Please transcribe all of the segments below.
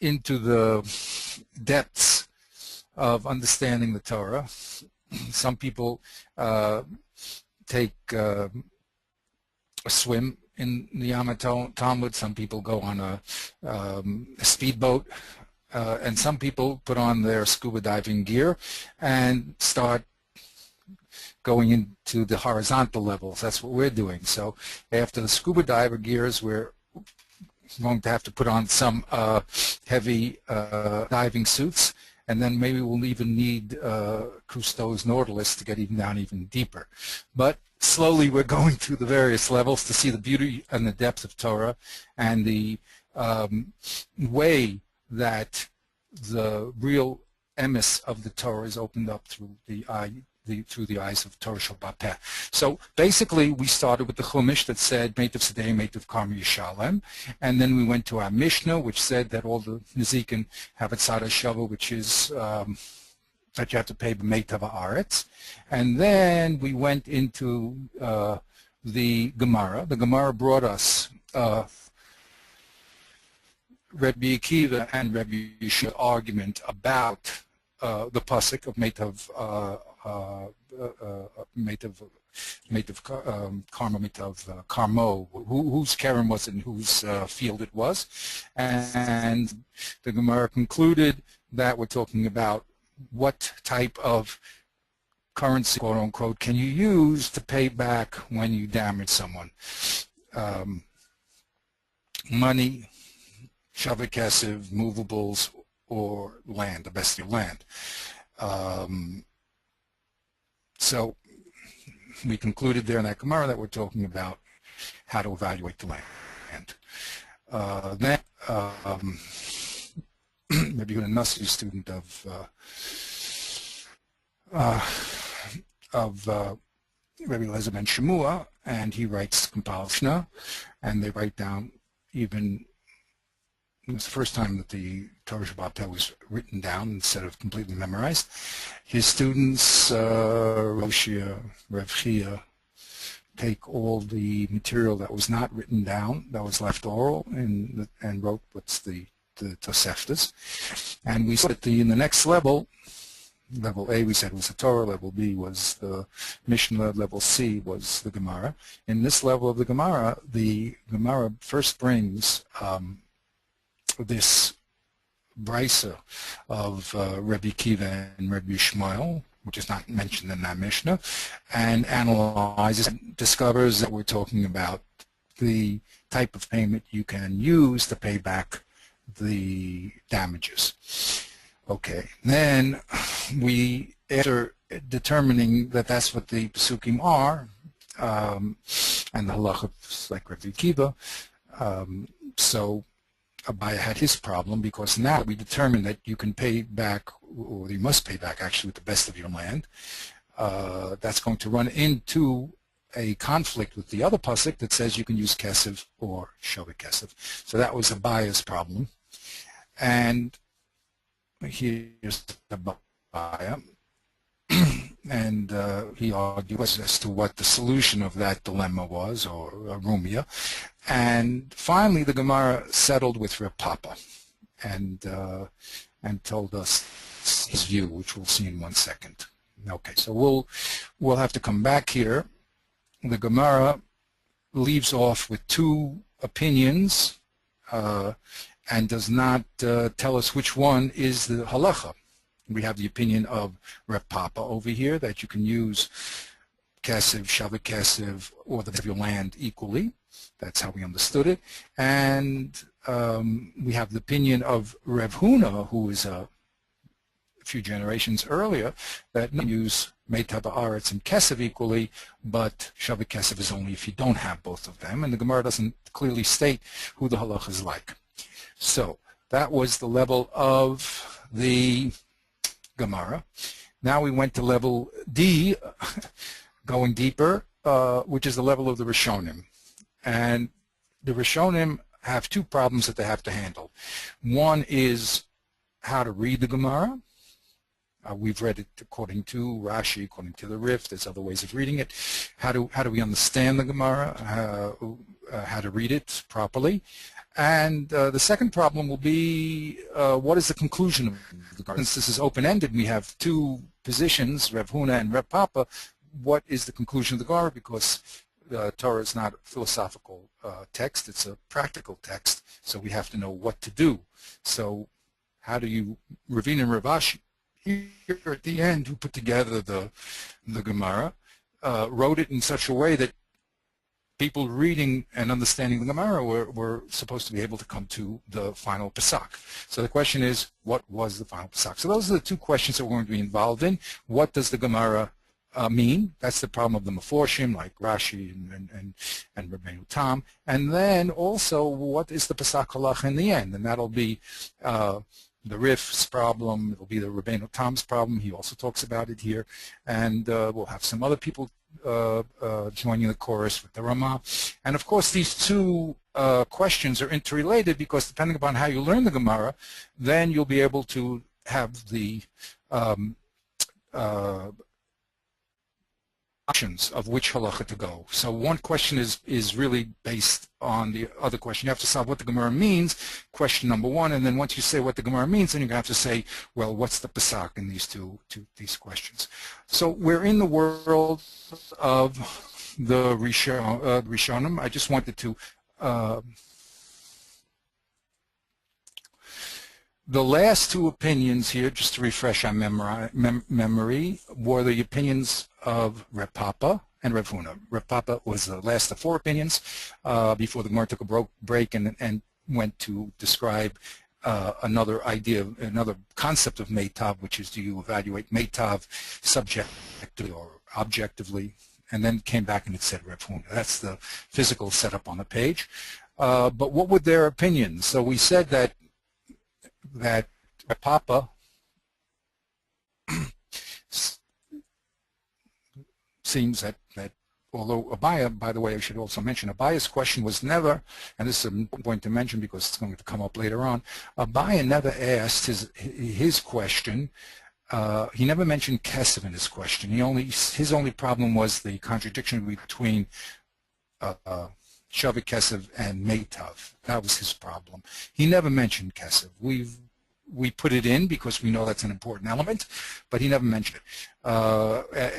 into the depths of understanding the Torah. Some people take a swim in the Talmud. Some people go on a speedboat, and some people put on their scuba diving gear and start going into the horizontal levels. That's what we're doing. So after the scuba diver gears, we're going to have to put on some heavy diving suits, and then maybe we'll even need Cousteau's Nautilus to get even down even deeper. But slowly we're going through the various levels to see the beauty and the depth of Torah, and the way that the real emes of the Torah is opened up through the eyes of Torah Shabbat Peh. So basically we started with the Chumash that said Meitav Sedei, Meitav Karmi Yishalem, and then we went to our Mishnah, which said that all the Nezikin have a Tzad Shava, which is that you have to pay Meitav Haaretz. And then we went into the Gemara. The Gemara brought us Rebbe Akiva and Rebbe Yeshua argument about the pasuk of Meitav Karma, Meitav Karmo, whose Karen was and whose field it was. And the Gemara concluded that we're talking about what type of currency, quote unquote, can you use to pay back when you damage someone. Money, Shaveh Kesef, movables, or land, the best of land. So we concluded there in that Gemara that we're talking about how to evaluate the land. Then maybe you're a Nasi student of Rabbi Eliezer ben Shemua, and he writes compilation, and they write down even. It was the first time that the Torah Shabbat Peh was written down instead of completely memorized. His students, Roshia, Rev Chia, take all the material that was not written down, that was left oral, and wrote what's the Toseftas. And we saw that in the next level, level A we said was the Torah, level B was the Mishnah, level C was the Gemara. In this level of the Gemara first brings this brisa of Rebbe Akiva and Rebbe Yishmael, which is not mentioned in that Mishnah, and analyzes and discovers that we're talking about the type of payment you can use to pay back the damages. Okay, then we, after determining that that's what the Pesukim are, and the halacha is like Rebbe Akiva, so Abaya had his problem, because now we determined that you can pay back, or you must pay back actually with the best of your land. That's going to run into a conflict with the other pasuk that says you can use kesef or shaveh kesef. So that was Abaya's problem. And here's Abaya. And he argued as to what the solution of that dilemma was, or Rumia. And finally, the Gemara settled with Reb Papa and told us his view, which we'll see in 1 second. Okay, so we'll have to come back here. The Gemara leaves off with two opinions and does not tell us which one is the halacha. We have the opinion of Reb Papa over here that you can use kesef, shaveh kesef, or the of your land equally. That's how we understood it. And we have the opinion of Rev Huna, who is a few generations earlier, that you use Meitav Haaretz and kesef equally, but shaveh kesef is only if you don't have both of them. And the Gemara doesn't clearly state who the halach is like. So that was the level of the Gemara. Now we went to level D, going deeper, which is the level of the Rishonim. And the Rishonim have two problems that they have to handle. One is how to read the Gemara. We've read it according to Rashi, according to the Rif. There's other ways of reading it. How do we understand the Gemara? How to read it properly? And the second problem will be what is the conclusion of the Gemara? Since this is open-ended, we have two positions, Rav Huna and Rav Papa. What is the conclusion of the Gemara? Because Torah is not a philosophical text, it's a practical text, so we have to know what to do. So how do you, Ravina and Rav Ashi, here at the end, who put together the Gemara, wrote it in such a way that people reading and understanding the Gemara were supposed to be able to come to the final Pesach. So the question is, what was the final Pesach? So those are the two questions that we're going to be involved in. What does the Gemara mean? That's the problem of the Meforshim, like Rashi and Rabbeinu Tam. And then also, what is the Pesach Halach in the end? And that'll be the Rif's problem. It'll be the Rabbeinu Tam's problem. He also talks about it here. And we'll have some other people joining the chorus with the Ramah. And of course, these two questions are interrelated because depending upon how you learn the Gemara, then you'll be able to have the options of which halacha to go. So one question is really based on the other question. You have to solve what the Gemara means, question number one, and then once you say what the Gemara means, then you're going to have to say, well, what's the Pesach in these these questions. So we're in the world of the Rishonim. I just wanted to the last two opinions here, just to refresh our memory, were the opinions of Rav Papa and Rav Huna. Rav Papa was the last of four opinions before the Gemara took a break and went to describe another idea, another concept of Meitav, which is do you evaluate Meitav subjectively or objectively, and then came back and it said Rav Huna. That's the physical setup on the page. But what were their opinions? So we said that Papa seems that although Abaya, by the way, I should also mention, Abaya's question was never, and this is an important point to mention because it's going to come up later on, Abaya never asked his question, he never mentioned Kesef in his question. His only problem was the contradiction between Shavik Kesef and Meitav. That was his problem. He never mentioned Kesef. We put it in because we know that's an important element, but he never mentioned it.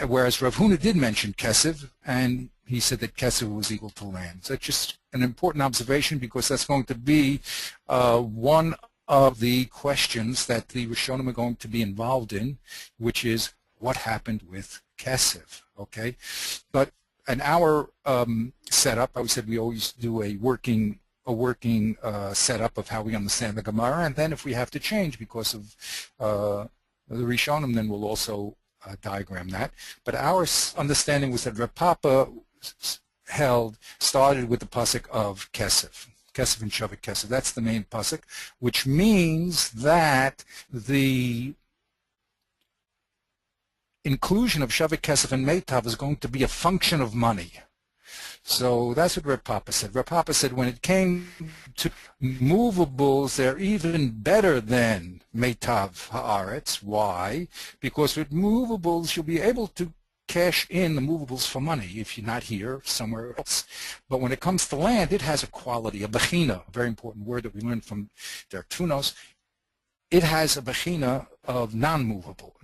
Whereas Rav Huna did mention Kesef, and he said that Kesef was equal to land. So that's just an important observation because that's going to be one of the questions that the Rishonim are going to be involved in, which is what happened with Kesef, okay? But in our setup, I said we always do a working setup of how we understand the Gemara, and then if we have to change because of the Rishonim, then we'll also diagram that. But our understanding was that Rav Papa started with the pasuk of Kesef. Kesef and Shavik Kesef. That's the main pasuk, which means that the inclusion of Shavik Kesef and Meitav is going to be a function of money. So that's what Rav Papa said. Rav Papa said when it came to movables, they're even better than Meitav Haaretz. Why? Because with movables, you'll be able to cash in the movables for money if you're not here, somewhere else. But when it comes to land, it has a quality, a bechina, a very important word that we learned from their tunos. It has a bechina of non-movable,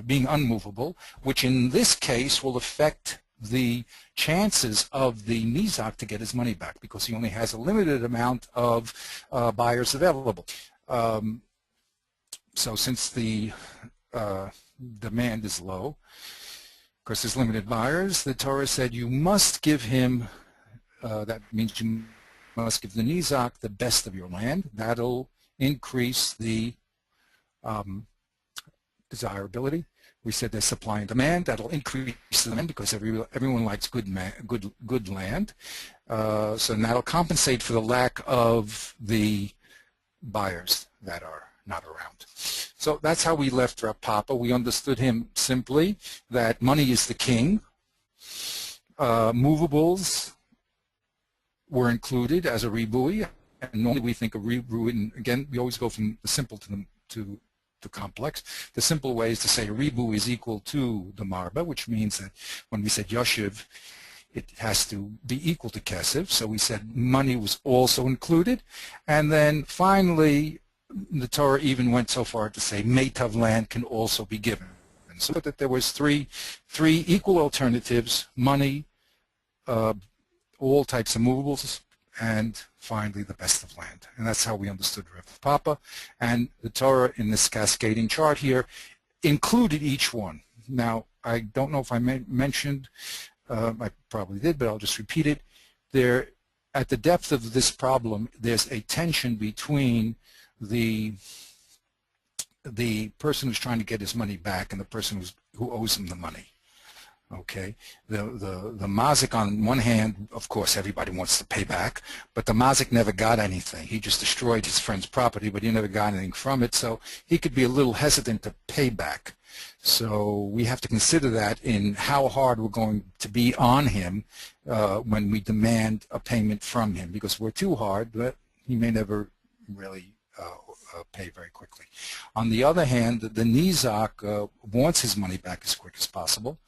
being unmovable, which in this case will affect the chances of the Nizak to get his money back because he only has a limited amount of buyers available. So since the demand is low, because there's limited buyers, the Torah said you must give him, that means you must give the Nizak the best of your land. That'll increase the desirability. We said there's supply and demand. That'll increase the demand because everyone likes good land. So that'll compensate for the lack of the buyers that are not around. So that's how we left Rav Papa. We understood him simply that money is the king. Movables were included as a ribui, and normally we think of ribui, and again, we always go from the simple to complex. The simple way is to say a ribu is equal to the marba, which means that when we said yoshiv it has to be equal to kesef. So we said money was also included. And then finally, the Torah even went so far to say meitav land can also be given. So that there was three equal alternatives: money, all types of movables, and finally the best of land. And that's how we understood Rav Papa. And the Torah in this cascading chart here included each one. Now, I don't know if I mentioned, I probably did, but I'll just repeat it. There, at the depth of this problem, there's a tension between the person who's trying to get his money back and the person who owes him the money. Okay, the mazik on one hand, of course, everybody wants to pay back, but the mazik never got anything. He just destroyed his friend's property, but he never got anything from it, so he could be a little hesitant to pay back. So we have to consider that in how hard we're going to be on him when we demand a payment from him, because we're too hard, but he may never really pay very quickly. On the other hand, the nizak wants his money back as quick as possible.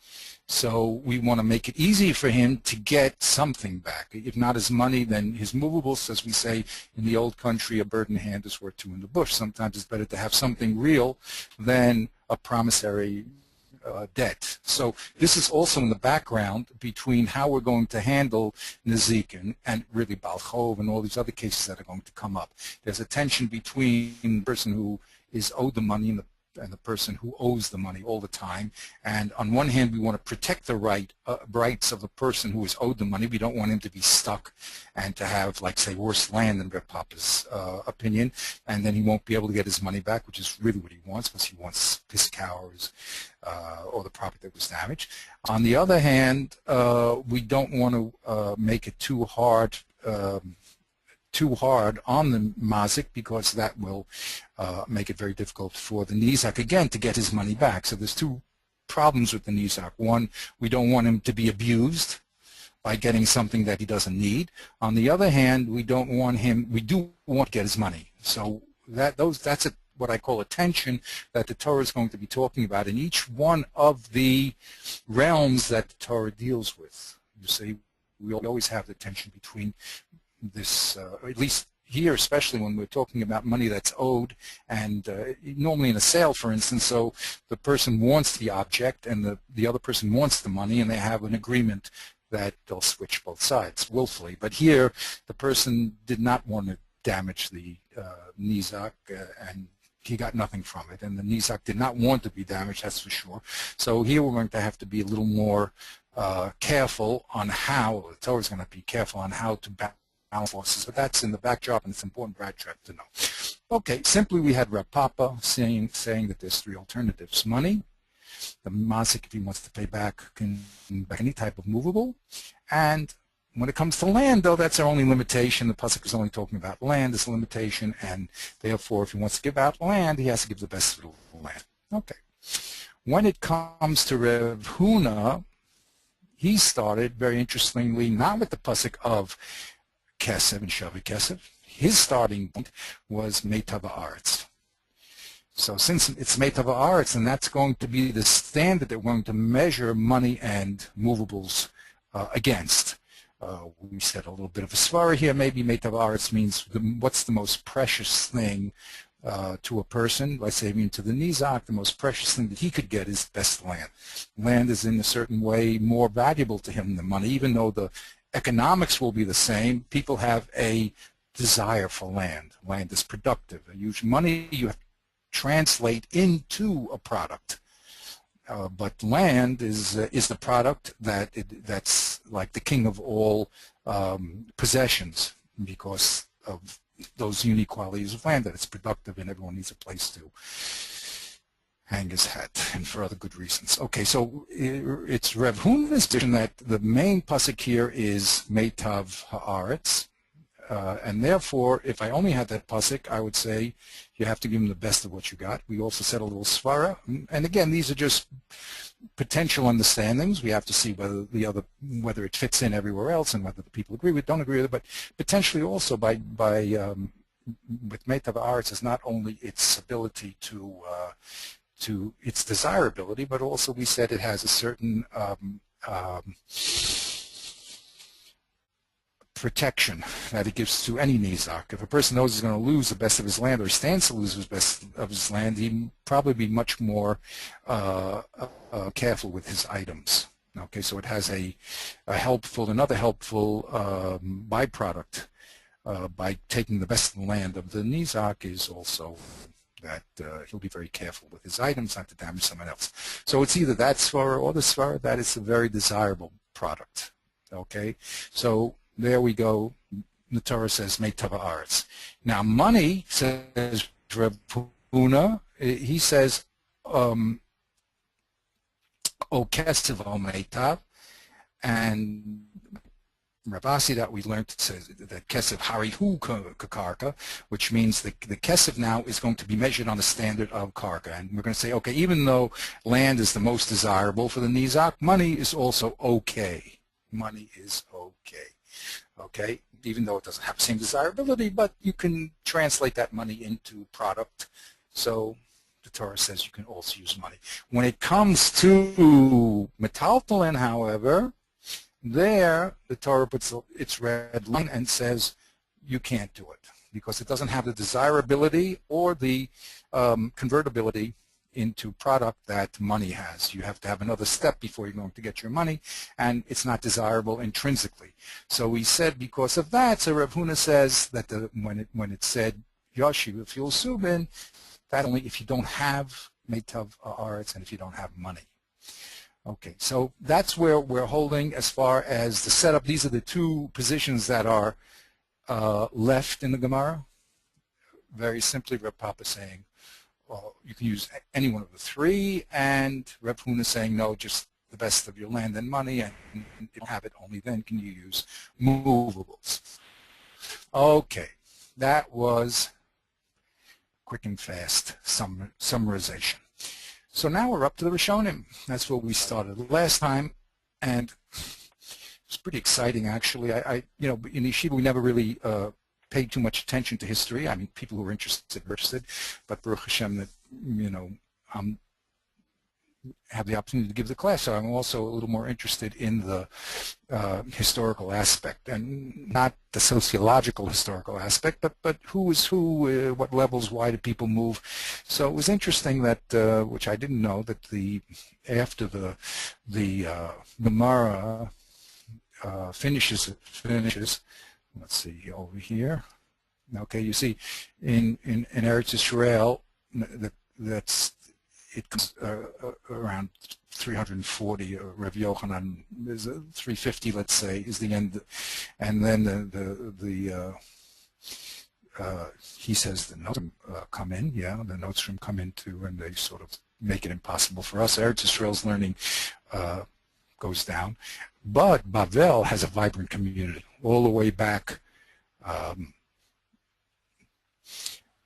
So we want to make it easy for him to get something back. If not his money, then his movables. As we say in the old country, a bird in hand is worth two in the bush. Sometimes it's better to have something real than a promissory debt. So this is also in the background between how we're going to handle Nezikin and really Balchov and all these other cases that are going to come up. There's a tension between the person who is owed the money and the person who owes the money all the time. And on one hand, we want to protect the rights of the person who is owed the money. We don't want him to be stuck and to have, like, say, worse land in Reb Papa's opinion, and then he won't be able to get his money back, which is really what he wants, because he wants his cow or the property that was damaged. On the other hand, we don't want to make it too hard on the mazik, because that will make it very difficult for the nizak, again, to get his money back. So there's two problems with the nizak. One, we don't want him to be abused by getting something that he doesn't need. On the other hand, we do want to get his money. So that's what I call a tension that the Torah is going to be talking about in each one of the realms that the Torah deals with. You see, we always have the tension between this, at least here, especially when we're talking about money that's owed, and normally in a sale, for instance, so the person wants the object and the other person wants the money, and they have an agreement that they'll switch both sides willfully. But here, the person did not want to damage the nizak, and he got nothing from it, and the nizak did not want to be damaged, that's for sure. So here we're going to have to be a little more careful on how, the Torah is going to be careful on how to balance forces, but that's in the backdrop, and it's important for Adtrap to know. Okay, simply we had Rav Papa saying that there's three alternatives. Money, the mazik, if he wants to pay back, can back any type of movable, and when it comes to land, though, that's our only limitation. The pasuk is only talking about land as a limitation, and therefore, if he wants to give out land, he has to give the best of the land. Okay. When it comes to Rev Huna, he started, very interestingly, not with the pasuk of Kesef and Shavi Kesef. His starting point was Meitav Haaretz. So since it's Meitav Haaretz, and that's going to be the standard that we're going to measure money and movables against. We said a little bit of a svara here. Maybe Meitav Haaretz means what's the most precious thing to a person. Let's say, to the nizak, the most precious thing that he could get is best land. Land is in a certain way more valuable to him than money, even though the economics will be the same. People have a desire for land. Land is productive. Usually money you have to translate into a product. But land is the product that's like the king of all possessions, because of those unique qualities of land, that it's productive and everyone needs a place to hang his hat, and for other good reasons. Okay, so it's Rev Huna's position that the main pasuk here is Meitav Haaretz, and therefore, if I only had that pasuk, I would say you have to give him the best of what you got. We also said a little svara, and again, these are just potential understandings. We have to see whether it fits in everywhere else, and whether the people agree with, don't agree with it. But potentially also with Meitav Haaretz is not only its ability to its desirability, but also we said it has a certain protection that it gives to any nizak. If a person knows he's going to lose the best of his land, or he stands to lose the best of his land, he'd probably be much more careful with his items. Okay, so it has another helpful byproduct by taking the best of the land of the nizak is also that he'll be very careful with his items not to damage someone else. So it's either that svara or the svara that is a very desirable product. Okay, so there we go. The Torah says meitav haaretz. Now money, says Reb Huna, he says o kesef o meitav, and Ravasi that we learned says that kesef harihu kakarka, which means the kesef now is going to be measured on the standard of karka, and we're going to say, okay, even though land is the most desirable for the nizak, money is also okay. Money is okay. Okay, even though it doesn't have the same desirability, but you can translate that money into product. So the Torah says you can also use money. When it comes to metaltalin, however, there the Torah puts its red line and says you can't do it because it doesn't have the desirability or the convertibility into product that money has. You have to have another step before you're going to get your money, and it's not desirable intrinsically. So we said because of that, so Rav Huna says that when it said Yoshiv Fil Subin, that only if you don't have meitav haaretz and if you don't have money. Okay, so that's where we're holding as far as the setup. These are the two positions that are left in the Gemara. Very simply, Reb Papa saying, well, you can use any one of the three, and Reb Huna saying, no, just the best of your land and money, and if you have it, only then can you use movables. Okay, that was quick and fast summarization. So now we're up to the Rishonim. That's where we started last time, and it's pretty exciting, actually. You know, in Yeshiva, we never really paid too much attention to history. I mean, people who are interested, but Baruch Hashem, that, you know, have the opportunity to give the class, so I'm also a little more interested in the historical aspect, and not the sociological historical aspect, but who is who, what levels, why do people move. So it was interesting that, which I didn't know, that after the Gemara finishes, let's see over here. Okay, you see in Eretz Yisrael, it comes around 340. Rav Yochanan is 350, let's say, is the end, and then he says the notes come in. Yeah, the notes from come in too, and they sort of make it impossible for us. Eretz Yisrael's learning goes down, but Bavel has a vibrant community all the way back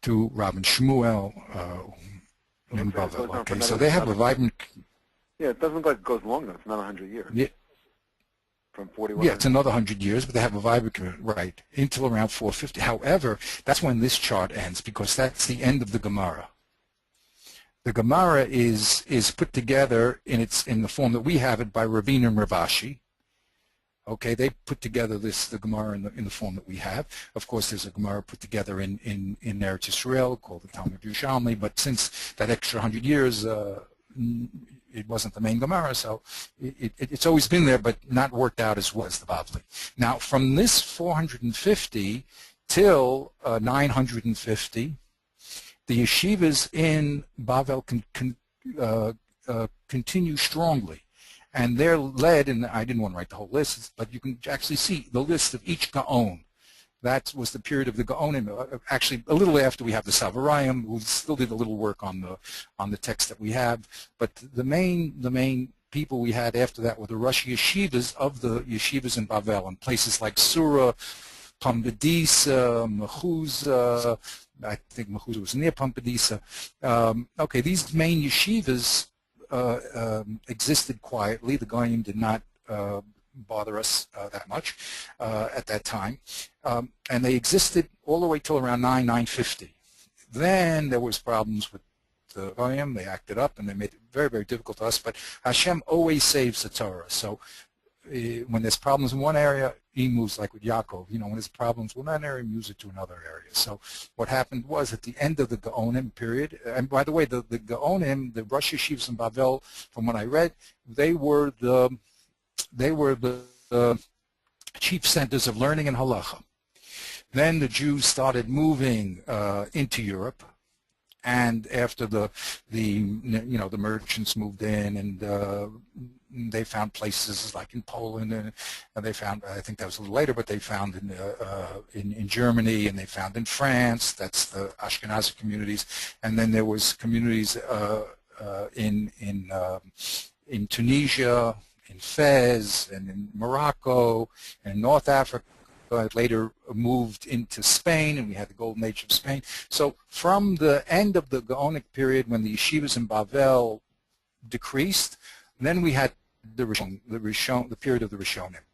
to Rabbi Shmuel in Bavel. Okay, so they have a vibrant. Yeah, it doesn't look like it goes long enough. It's not 100 years. Yeah. From 41. Yeah, it's another 100 years, but they have a vibrant community, right, until around 450. However, that's when this chart ends, because that's the end of the Gemara. The Gemara is put together in the form that we have it by Rabin and Ravashi. Okay, they put together the Gemara in the form that we have. Of course, there's a Gemara put together in Eretz Yisrael called the Talmud In, but since that extra 100 years, it wasn't the main Gemara, so it's always been there, but not worked out as well as the Bavli. Now, from this 450 till 950, the yeshivas in Bavel continue strongly. And they're led, and I didn't want to write the whole list, but you can actually see the list of each Gaon. That was the period of the Gaonim. Actually, a little after we have the Savarayim, we still did a little work on the text that we have. But the main people we had after that were the Rosh Yeshivas of the yeshivas in Bavel, and places like Surah, Pumbedisa, Mechuzah. I think Mechuzah was near Pumbedisa. Okay, these main yeshivas existed quietly. The Goyim did not bother us that much at that time, and they existed all the way till around 950. Then there was problems with the Goyim. They acted up, and they made it very, very difficult to us. But Hashem always saves the Torah. So when there's problems in one area, he moves like with Yaakov. When there's problems with one area, he moves it to another area. So what happened was at the end of the Gaonim period, and by the way, the Gaonim, the Rosh Yeshivas in Bavel, from what I read, they were the chief centers of learning in halacha. Then the Jews started moving into Europe, and after the merchants moved in, and they found places like in Poland, and they found, I think that was a little later, but they found in Germany, and they found in France. That's the Ashkenazi communities, and then there was communities in Tunisia, in Fez, and in Morocco, and North Africa. Later moved into Spain, and we had the golden age of Spain. So from the end of the Gaonic period, when the yeshivas in Bavel decreased, then we had the period of the Rishonim.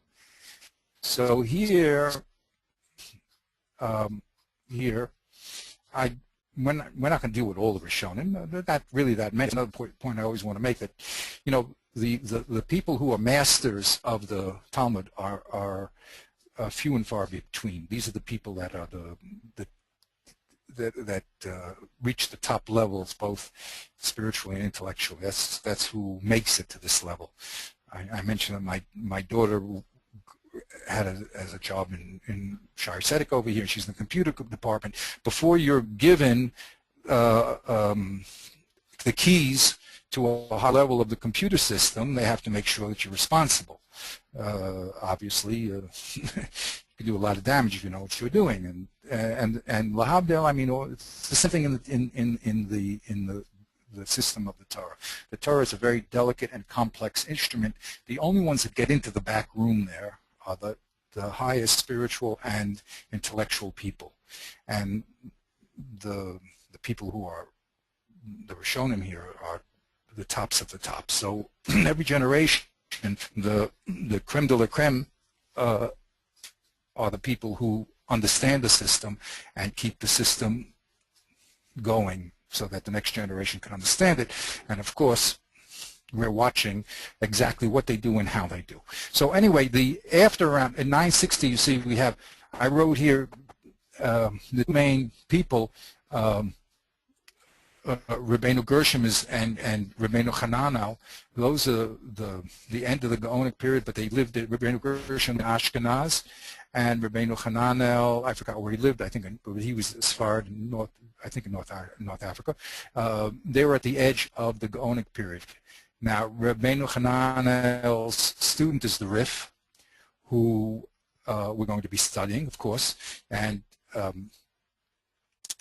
So we're not going to deal with all the Rishonim. Not really that many. Another point I always want to make, that the people who are masters of the Talmud are few and far between. These are the people that are that reach the top levels, both spiritually and intellectually. That's who makes it to this level. I mentioned that my daughter had as a job in Shire Tzedek over here. She's in the computer department. Before you're given the keys to a high level of the computer system, they have to make sure that you're responsible. Obviously, you can do a lot of damage if you know what you're doing, and lahavdil. I mean, it's the same thing in the system of the Torah. The Torah is a very delicate and complex instrument. The only ones that get into the back room there are the highest spiritual and intellectual people, and the people who are the Rishonim here are the tops of the top. So every generation, the creme de la creme are the people who understand the system and keep the system going so that the next generation can understand it. And of course, we're watching exactly what they do and how they do. So anyway, after around in 960, you see we have, I wrote here the main people, Rabbeinu Gershom and Rabbeinu Hananel. Those are the end of the Gaonic period, but they lived at Rabbeinu Gershom in Ashkenaz, and Rabbeinu Hananel, I forgot where he lived. I think he was Sfard, in North Africa. They were at the edge of the Gaonic period. Now, Rabbeinu Hananel's student is the Rif, who we're going to be studying, of course, and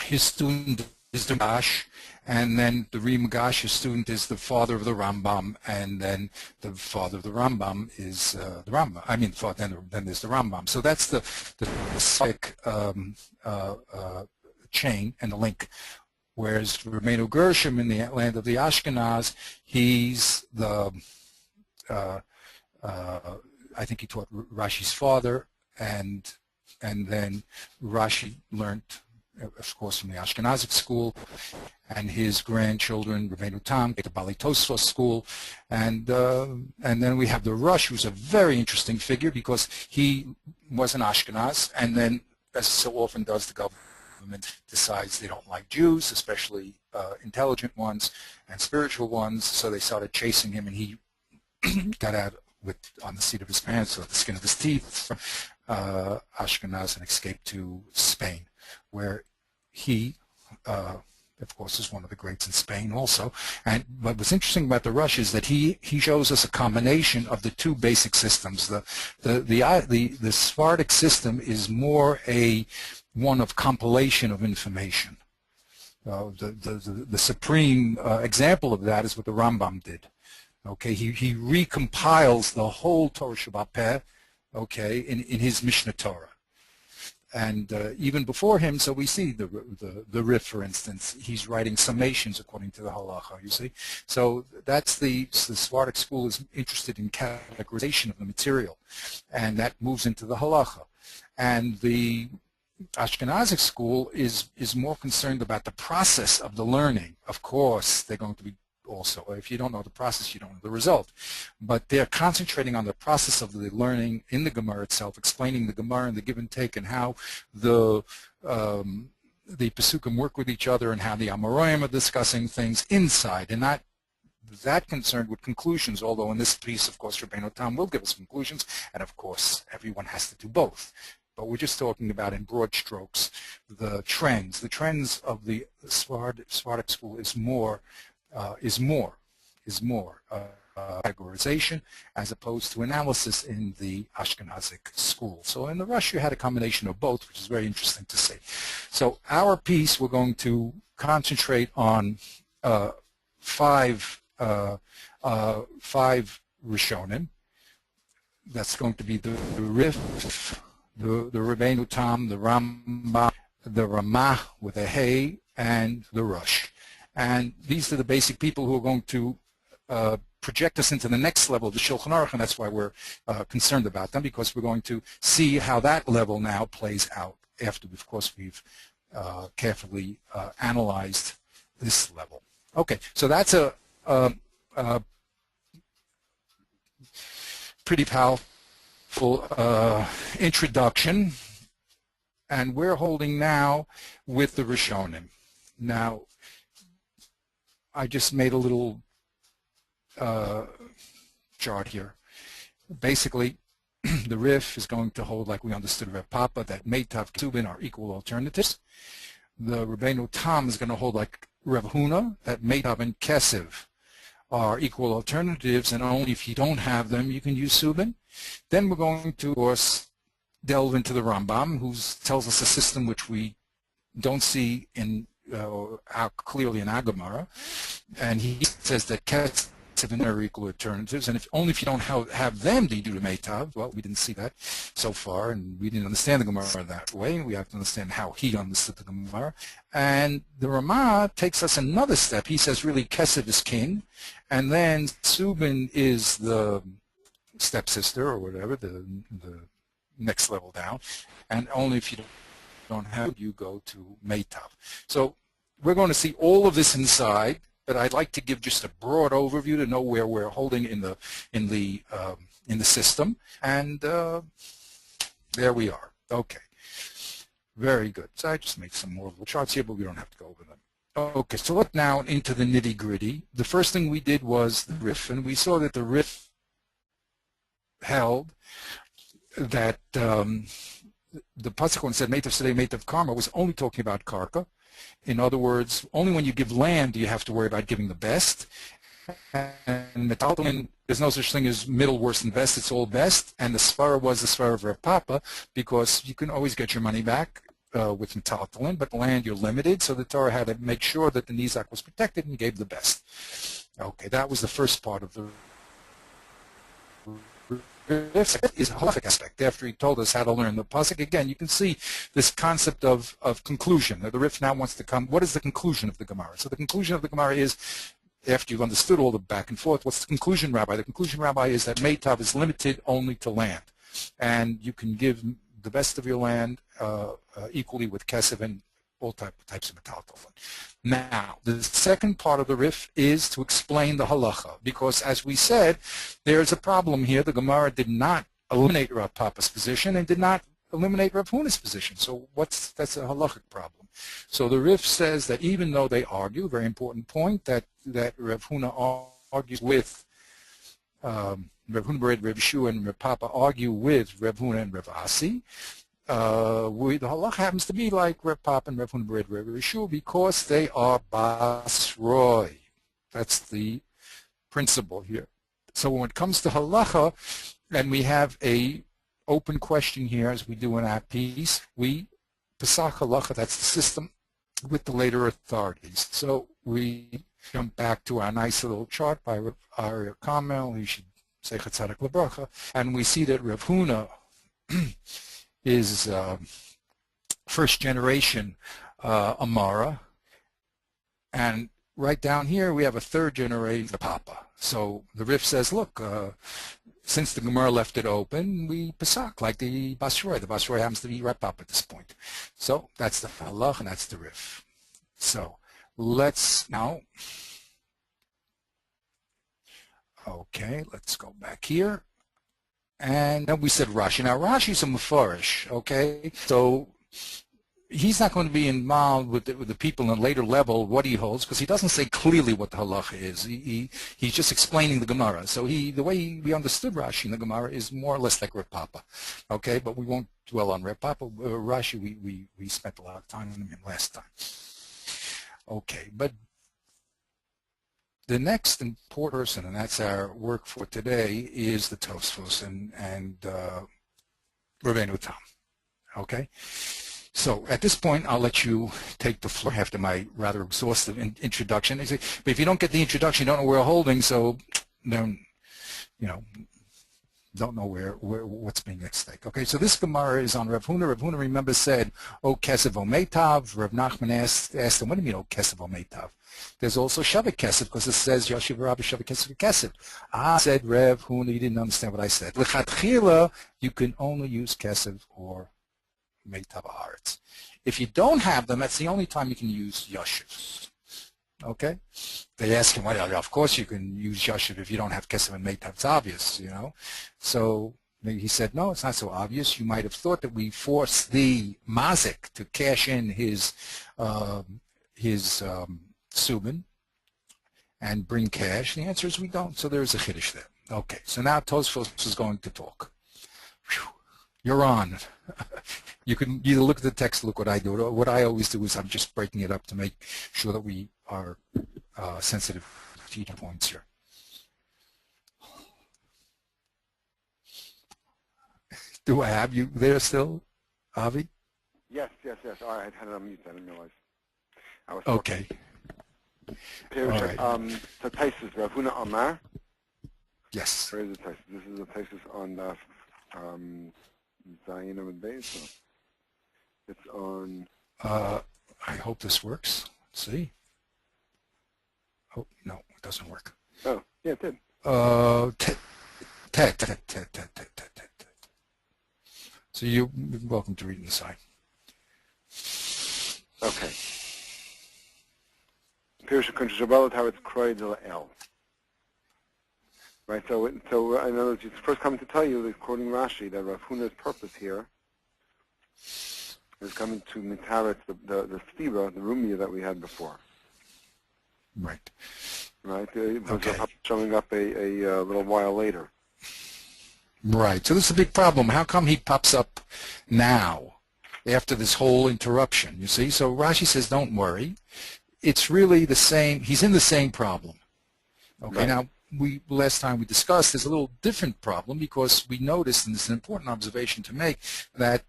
his student is the Magash, and then the Magash, student, is the father of the Rambam, and then the father of the Rambam is the Rambam. I mean, then there's the Rambam. So that's the chain and the link. Whereas Rabbeinu Gershom in the land of the Ashkenaz, he's the I think he taught Rashi's father, and then Rashi learned, of course, from the Ashkenazic school, and his grandchildren, Rabbeinu Tam, the Bali Tosfos school, and then we have the Rosh, who's a very interesting figure because he was an Ashkenaz, and then, as so often does, the government decides they don't like Jews, especially intelligent ones and spiritual ones, so they started chasing him, and he got out on the seat of his pants or the skin of his teeth, Ashkenaz, and escaped to Spain, where he, of course, is one of the greats in Spain also. And but what's interesting about the Rosh is that he shows us a combination of the two basic systems. The Sephardic system is more one of compilation of information. The supreme example of that is what the Rambam did. Okay, he recompiles the whole Torah Shabbat Peh, okay, in his Mishnah Torah. And even before him, so we see the Rif, for instance, he's writing summations according to the halacha, you see. So that's the Sephardic school is interested in categorization of the material, and that moves into the halacha. And the Ashkenazic school is more concerned about the process of the learning. Of course, they're going to be also. If you don't know the process, you don't know the result. But they're concentrating on the process of the learning in the Gemara itself, explaining the Gemara and the give and take and how the Pesukim work with each other and how the Amoraim are discussing things inside and not that concerned with conclusions, although in this piece, of course, Rabbeinu Tam will give us conclusions, and of course, everyone has to do both. But we're just talking about, in broad strokes, the trends. The trends of the Sephardic school is more categorization as opposed to analysis in the Ashkenazic school. So in the Rush, you had a combination of both, which is very interesting to see. So our piece, we're going to concentrate on five Rishonim. That's going to be the Rif, the Rabbeinu Tam, the Rambam, the Ramah with a Hey, and the Rush. And these are the basic people who are going to project us into the next level of the Shulchan Aruch, and that's why we're concerned about them, because we're going to see how that level now plays out after, of course, we've carefully analyzed this level. Okay, so that's a pretty powerful introduction, and we're holding now with the Rishonim. Now, I just made a little chart here. Basically, the Rif is going to hold, like we understood Reb Papa, that Meitav Ksubin are equal alternatives. The Rabbeinu Tam is going to hold like Reb Huna, that Meitav and Kesev are equal alternatives, and only if you don't have them, you can use Subin. Then we're going to, of course, delve into the Rambam, who tells us a system which we don't see in clearly in Gemara, and he says that Kesev are equal alternatives, and only if you don't have them do you do the Meitav. Well, we didn't see that so far, and we didn't understand the Gemara that way. We have to understand how he understood the Gemara. And the Ramah takes us another step. He says really Kesev is king, and then Subin is the stepsister or whatever, the next level down, and only if you don't have it, you go to Meitav. So we're going to see all of this inside, but I'd like to give just a broad overview to know where we're holding in the system, and there we are. Okay, very good. So I just made some more little charts here, but we don't have to go over them. Okay, so let's now into the nitty-gritty. The first thing we did was the Rif, and we saw that the Rif held that the pasuk when it said Meitav Sedei Meitav Karma was only talking about Karka. In other words, only when you give land do you have to worry about giving the best. And Metaltalin, there's no such thing as middle, worse than best. It's all best. And the Svara was the Svara of Reb Papa, because you can always get your money back with Metaltalin, but land you're limited. So the Torah had to make sure that the Nizak was protected and gave the best. Okay, that was the first part of the Rif is a halachic aspect. After he told us how to learn the pasuk, again, you can see this concept of conclusion. The Rif now wants to come. What is the conclusion of the Gemara? So the conclusion of the Gemara is, after you've understood all the back and forth, what's the conclusion, Rabbi? The conclusion, Rabbi, is that Meitav is limited only to land, and you can give the best of your land equally with Kesev and all types of metaltalin. Now, the second part of the Rif is to explain the halacha, because as we said, there's a problem here. The Gemara did not eliminate Rav Papa's position and did not eliminate Rav Huna's position. So that's a halachic problem. So the Rif says that even though they argue, very important point, that Rav Huna argues with Rav Huna Bered, Rav Yeshua, and Rav Papa argue with Rav Huna and Rav Asi. The halach happens to be like Rav Papa and Rav Huna Bered, Rav Yeshua, because they are basroi. That's the principle here. So when it comes to halacha, and we have a open question here, as we do in our piece, we pesach halacha, that's the system, with the later authorities. So we jump back to our nice little chart by Aryeh Carmel, he should say Chatzadik Lebracha, and we see that Rav Huna is first generation Amara, and right down here we have a third generation Papa. So the Rif says, look, since the Gemara left it open, we pesach like the Basroi. The Basroi happens to be Rav Papa at this point. So that's the halach and that's the Rif. So let's now Okay, let's go back here. And then we said Rashi. Now Rashi's a mufarish, okay? So he's not going to be involved with the people in a later level what he holds, because he doesn't say clearly what the halacha is. He's just explaining the Gemara. So the way we understood Rashi in the Gemara is more or less like Reb Papa, okay? But we won't dwell on Reb Papa. Rashi, we spent a lot of time on him last time. Okay, but the next important person, and that's our work for today, is the Tosfos and Rabbeinu Tam, okay? So at this point, I'll let you take the floor after my rather exhaustive introduction. But if you don't get the introduction, you don't know where we're holding, so then, you know, don't know what's being at stake. Okay, so this Gemara is on Rav Huna. Rav Huna, remember, said, O Kesev O Meitav. Rav Nachman asked him, what do you mean, O Kesev O Meitav? There's also Shavik Kesev, because it says, Yashiv Rabbi Shavik Kesev Kesev. I said, Rav Huna, you didn't understand what I said. L'chatchila, you can only use Kesev or Meitav Haaretz. If you don't have them, that's the only time you can use Yashiv. Okay? They ask him, well, of course you can use Yashiv if you don't have Kesev and Meitav. It's obvious, you know. So he said, no, it's not so obvious. You might have thought that we forced the Mazik to cash in his Subin and bring cash. The answer is we don't. So there's a Chiddush there. Okay, so now Tosfos is going to talk. Whew. You're on. You can either look at the text, look what I do. What I always do is I'm just breaking it up to make sure that we are sensitive to each points here. Do I have you there still, Avi? Yes. Oh, I had it on mute. I didn't realize. I was okay. All right. So Taisus, Rav Huna Amar. Yes. Where is the Taisus? This is the Taisus on Zayin Amud Beis. So it's on. I hope this works. Let's see. Oh no, it doesn't work. Oh, yeah, it did. So you're welcome to read inside. Okay. Pirush Kuntra how it's Kroy de la El. Right, so I know that it's first coming to tell you, according to Rashi, that Rav Huna's purpose here is coming to mitaret the stira, the rumia that we had before. Right. Right, it was okay. Showing up a little while later. Right, so this is a big problem. How come he pops up now, after this whole interruption, you see? So Rashi says, don't worry. It's really the same, he's in the same problem. Okay, right. Now, last time we discussed, there's a little different problem because we noticed, and this is an important observation to make, that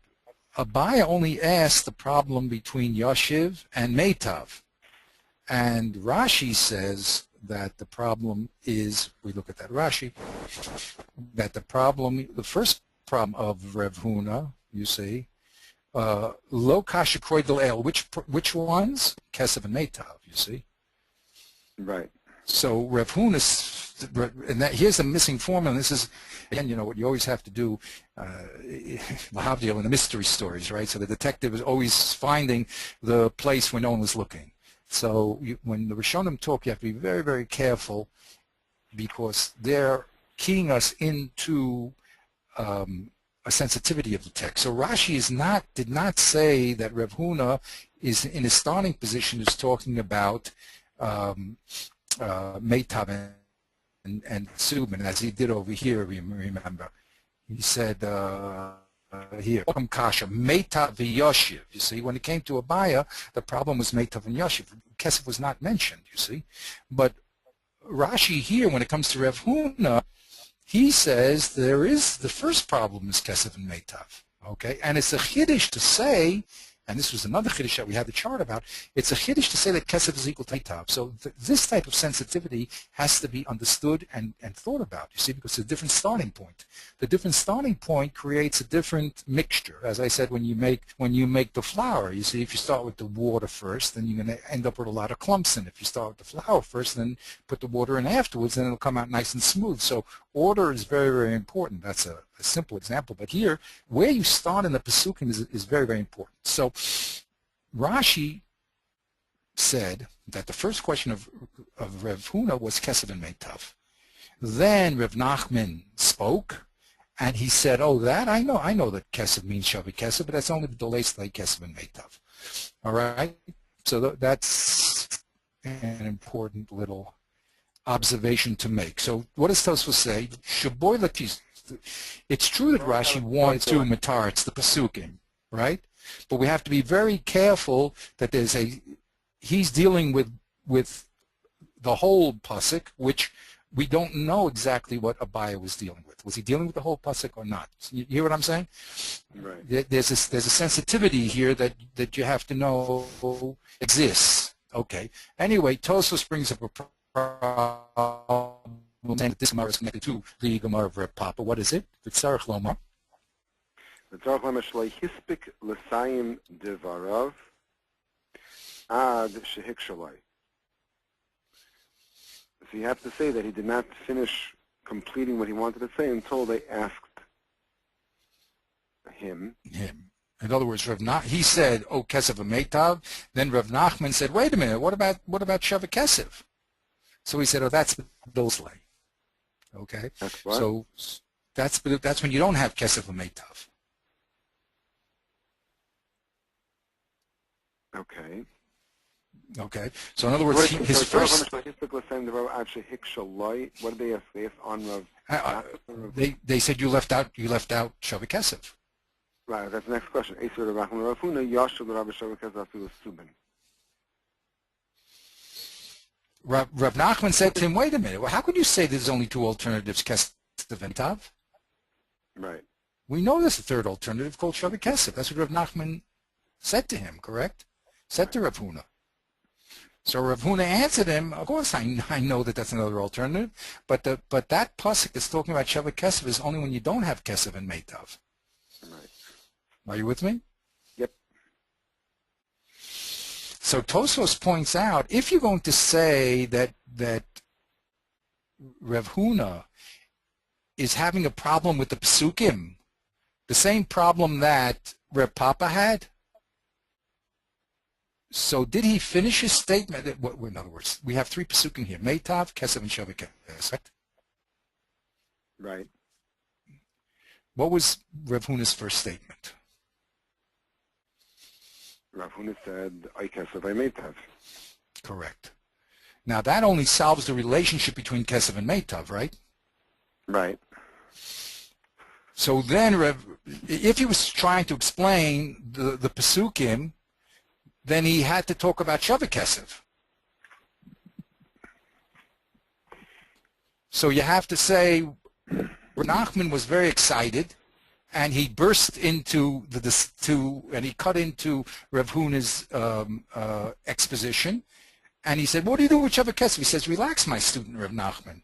Abaya only asked the problem between Yashiv and Meitav. And Rashi says that the problem is, we look at that Rashi, that the first problem of Rav Huna, you see, Lo Kasha Kroy Del El, which ones? Kesev and Meitav, you see. Right. So Rav Huna, and here's the missing formula, and this is, again, you know, what you always have to do, in the mystery stories, right? So the detective is always finding the place where no one was looking. So when the Rishonim talk, you have to be very, very careful because they're keying us into a sensitivity of the text. So Rashi did not say that Rav Huna is in his starting position is talking about Meitav and Subin, as he did over here, remember. He said here, Kasha, Meitav v'Yoshiv. You see, when it came to Abaya, the problem was Meitav and Yoshiv. Kesef was not mentioned, you see. But Rashi here, when it comes to Rav Huna, he says there is, the first problem is Kesef and Meitav. Okay, and it's a chiddush to say, and this was another chiddush that we had the chart about, it's a chiddush to say that Kesef is equal to Meitav. So this type of sensitivity has to be understood and thought about, you see, because it's a different starting point. The different starting point creates a different mixture. As I said, when you make the flour, you see, if you start with the water first, then you're going to end up with a lot of clumps in it. If you start with the flour first, then put the water in afterwards, then it'll come out nice and smooth. So order is very, very important. That's a simple example. But here, where you start in the Pesukim is very, very important. So Rashi said that the first question of Rav Huna was Kesef and Meitav. Then Rav Nachman spoke, and he said, "Oh, that I know that kesef means shavi kesef, but that's only the delay kesef and meitav." All right, so that's an important little observation to make. So what does Tosfos say? Shaboy latis. It's true that Rashi wants to matarets the pesukim, right? But we have to be very careful that he's dealing with the whole pasuk, which we don't know exactly what Abaya was dealing with. Was he dealing with the whole pasuk or not? You hear what I'm saying? Right. There's a sensitivity here that you have to know exists. Okay. Anyway, Tosfos brings up a problem saying that this Gemara is connected to the Gemara of Reb Papa. What is it? The Tzarech Lomar. The Tzarech Lomar shloi hispik l'sayim devarav ad shehik shaloi. So you have to say that he did not finish completing what he wanted to say until they asked him. In other words, he said, "Oh, kesef v'meitav." Then Rav Nachman said, "Wait a minute. What about shava kesef?" So he said, "Oh, that's bilsley." Okay. That's what? So that's when you don't have kesef v'meitav. Okay. Okay. So in other words, his first. What did they ask? They asked on Rav. They said you left out shava kesef. Right. That's the next question. Rav Nachman said to him, "Wait a minute. Well, how could you say there's only two alternatives, kesef and tav?" Right. We know there's a third alternative called shava kesef. That's what Rav Nachman said to him. Correct? Said to Rav Huna. So Rav Huna answered him, "Of course, I know that that's another alternative, but that pasuk that's talking about shava kesef is only when you don't have kesef and meitav." Right. Are you with me? Yep. So Tosfos points out, if you're going to say that Rav Huna is having a problem with the pesukim, the same problem that Reb Papa had, so did he finish his statement? In other words, we have three pesukim here: meitav, kesef, and shava kesef. Right. What was Rav Huna's first statement? Rav Huna said, "I kesef, I meitav." Correct. Now that only solves the relationship between kesef and meitav, right? Right. So then, if he was trying to explain the pesukim, then he had to talk about shava kesef. So you have to say, Nachman was very excited, and he burst into and he cut into Rav Huna's exposition, and he said, "What do you do with shava kesef?" He says, "Relax, my student, Rav Nachman.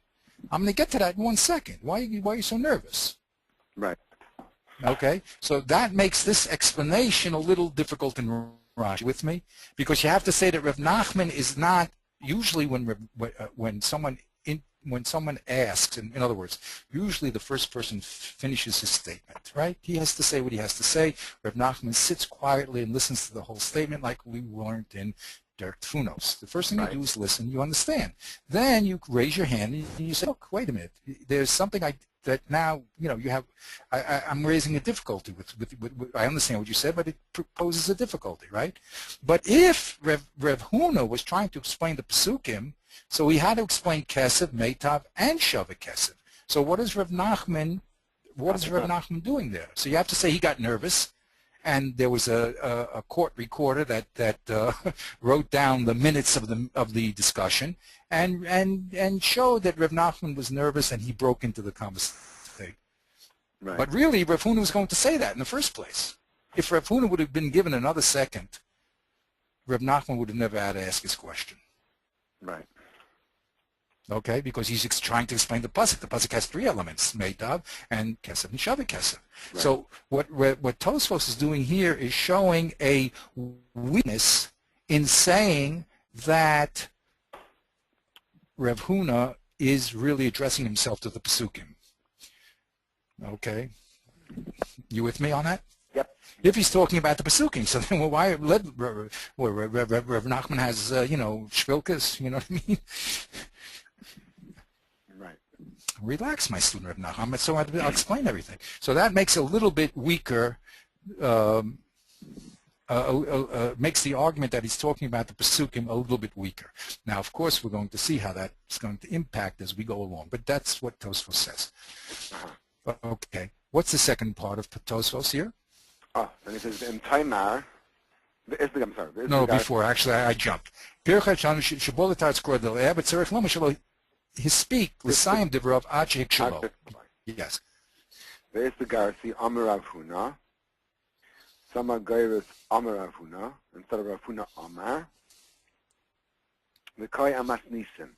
I'm going to get to that in 1 second. Why are you so nervous?" Right. Okay, so that makes this explanation a little difficult in Rashi. With me? Because you have to say that Rav Nachman is not usually when someone asks, in other words, usually the first person finishes his statement, right? He has to say what he has to say. Rav Nachman sits quietly and listens to the whole statement like we learned in Derek Tfunos. The first thing you do is listen, you understand. Then you raise your hand and you say, "Look, wait a minute, there's something that now, I'm raising a difficulty with I understand what you said, but it poses a difficulty, right?" But if Rav Huna was trying to explain the pesukim, so he had to explain kesef, meitav, and shava kesef. So what is Rav Nachman doing there? So you have to say he got nervous, and there was a court recorder that wrote down the minutes of the discussion and showed that Rav Nachman was nervous and he broke into the conversation. Right. But really, Rav Huna was going to say that in the first place. If Rav Huna would have been given another second, Rav Nachman would have never had to ask his question. Right. Okay, because he's trying to explain the pasuk. The pasuk has three elements: meitav and kesef and shava kesef. Right. So what Tosfos is doing here is showing a weakness in saying that Rav Huna is really addressing himself to the pesukim. Okay, you with me on that? Yep. If he's talking about the pesukim, so then why Rav Nachman has shvilkas? You know what I mean? Right. Relax, my student Reb Nachman. So I'll explain everything. So that makes a little bit weaker, makes the argument that he's talking about the Pesukim a little bit weaker. Now, of course, we're going to see how that's going to impact as we go along, but that's what Tosfos says. Okay, what's the second part of Tosfos here? Oh, and it says, in Taimar, I'm sorry. No, before, actually, I jumped. His speak, l'sayim divrav ad shehikshalo. Yes. There's the Garsi, Amar Rav Huna. Sama Gairis Amar Rav Huna, instead of Rav Huna Amar. The Kai Amas Nisim. And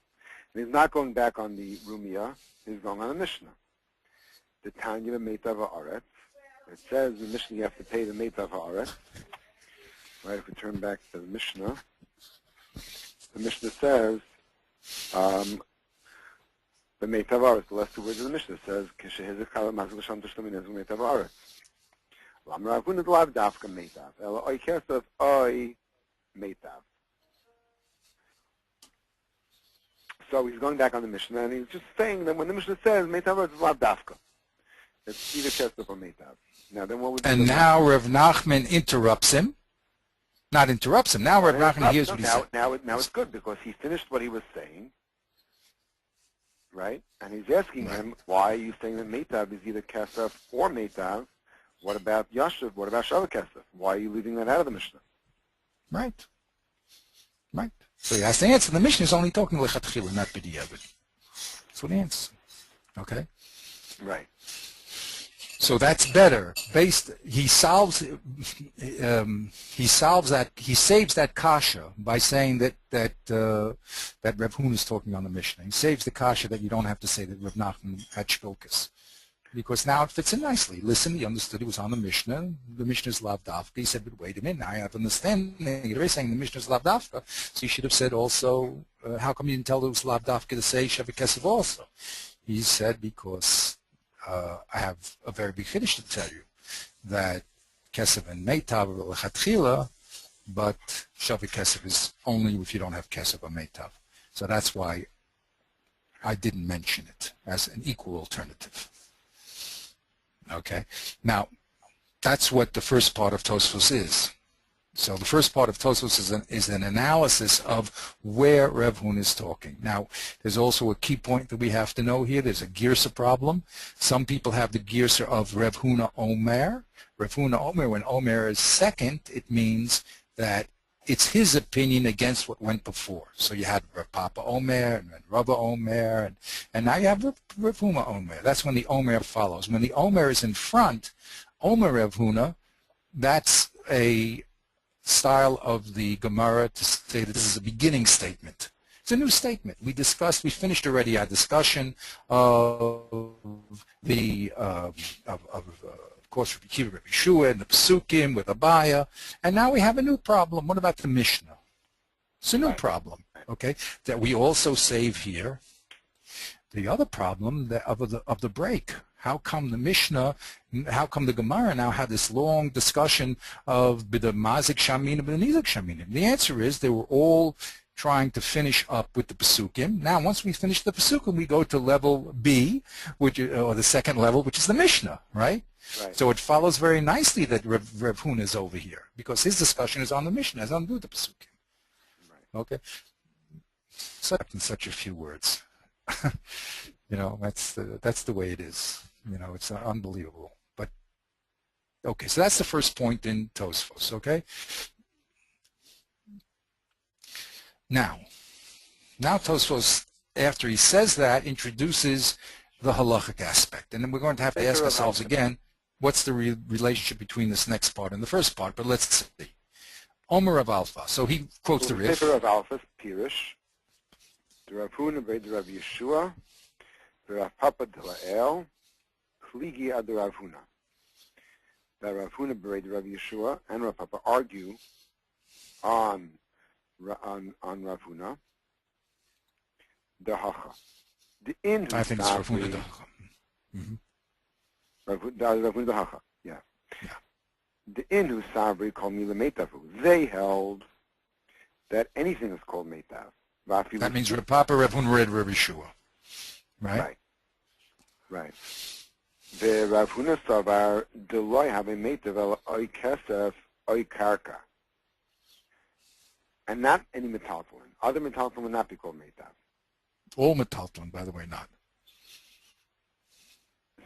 he's not going back on the Rumiyah, he's going on the Mishnah. The Tanya Meitav Ha'aretz. It says in the Mishnah you have to pay the Meitav Ha'aretz. Right, if we turn back to the Mishnah, says, the Meitav Ha'aretz, the last two words of the Mishnah says, Kishehizik Chala Mazal Sham Tishtaminez Meitav Ha'aretz. Lam Rav Huna Lav Dafka Meitav. Ela Oy Kesef Oy Meitav. So he's going back on the Mishnah, and he's just saying that when the Mishnah says Meitav Ha'aretz is Lav Dafka, it's either Kesef or Meitav. Now, then what would and now Rav Nachman interrupts him. Not interrupts him. Now Rav Nachman hears what he said. Now it's good because he finished what he was saying, right? And he's asking him, why are you saying that Meitav is either Kesef or Meitav? What about Yashiv? What about Shava Kesef? Why are you leaving that out of the Mishnah? Right. Right. So he has to answer. The Mishnah is only talking Lechatchila, not B'diavad. That's what he answers. Okay? Right. So that's better. He saves that kasha by saying that Reb Huna is talking on the Mishnah. He saves the kasha that you don't have to say that Reb Nachman had shpilkus, because now it fits in nicely. Listen, he understood he was on the Mishnah. The Mishnah is lav dafka. He said, but wait a minute, now I have to understand. You're saying the Mishnah is lav dafka, so you should have said also. How come you didn't tell it was lav dafka to say Shavik Kesef also? He said because. I have a very big finish to tell you, that Kesef and Meitav are Lechatchila, but Shavik Kesef is only if you don't have Kesef or Meitav. So that's why I didn't mention it as an equal alternative. Okay? Now, that's what the first part of Tosfos is. So the first part of Tosfos is an analysis of where Rav Huna is talking. Now, there's also a key point that we have to know here. There's a Girsa problem. Some people have the Girsa of Rav Huna Omer. Rav Huna Omer, when Omer is second, it means that it's his opinion against what went before. So you had Rav Papa Omer and Rabba Omer, and now you have Rav Huna Omer. That's when the Omer follows. When the Omer is in front, Omer Rav Huna, that's a style of the Gemara to say that this is a beginning statement. It's a new statement. We finished already our discussion of the, of course, Rabbi Kiva, Rabbi Shua, and the Pesukim with Abaya, and now we have a new problem. What about the Mishnah? It's a new problem, okay, that we also save here. The other problem of the break. How come the Mishnah, how come the Gemara now had this long discussion of the Mazik Shaminim and the Nizik Shaminim? The answer is they were all trying to finish up with the Pesukim. Now, once we finish the Pesukim, we go to level B, or the second level, which is the Mishnah, right? So it follows very nicely that Rav Huna is over here, because his discussion is on the Mishnah, has nothing to do with the Pesukim. Okay? So in such a few words. You know, that's the way it is. You know, it's unbelievable. But, okay, so that's the first point in Tosfos, okay? Now Tosfos, after he says that, introduces the halachic aspect. And then we're going to have to ask ourselves again, what's the relationship between this next part and the first part? But let's see. Omer of Alpha. So he quotes the Rif. Of Alpha, Pirish, the Rav Huna, the Rav Yeshua, the Rav Papa de Lael, Kligi ad Rav Huna. That Rav Huna, the Rav Yeshua, and Rav Papa argue on Rav Huna, the Hacha. The in I think it's Rav Huna the Hacha. Rav Huna the Hacha, yeah. The in who Sabri called me the Meitavu. They held that anything is called Meitav. That means Rav Papa, Rav Huna, Rav Yeshua. Right? Right. The Rav Huna Savar, Deloy have a meitav el oy kesef oy karka. And not any metaltalin. Other metaltalin would not be called meitav. All metaltalin, by the way, not.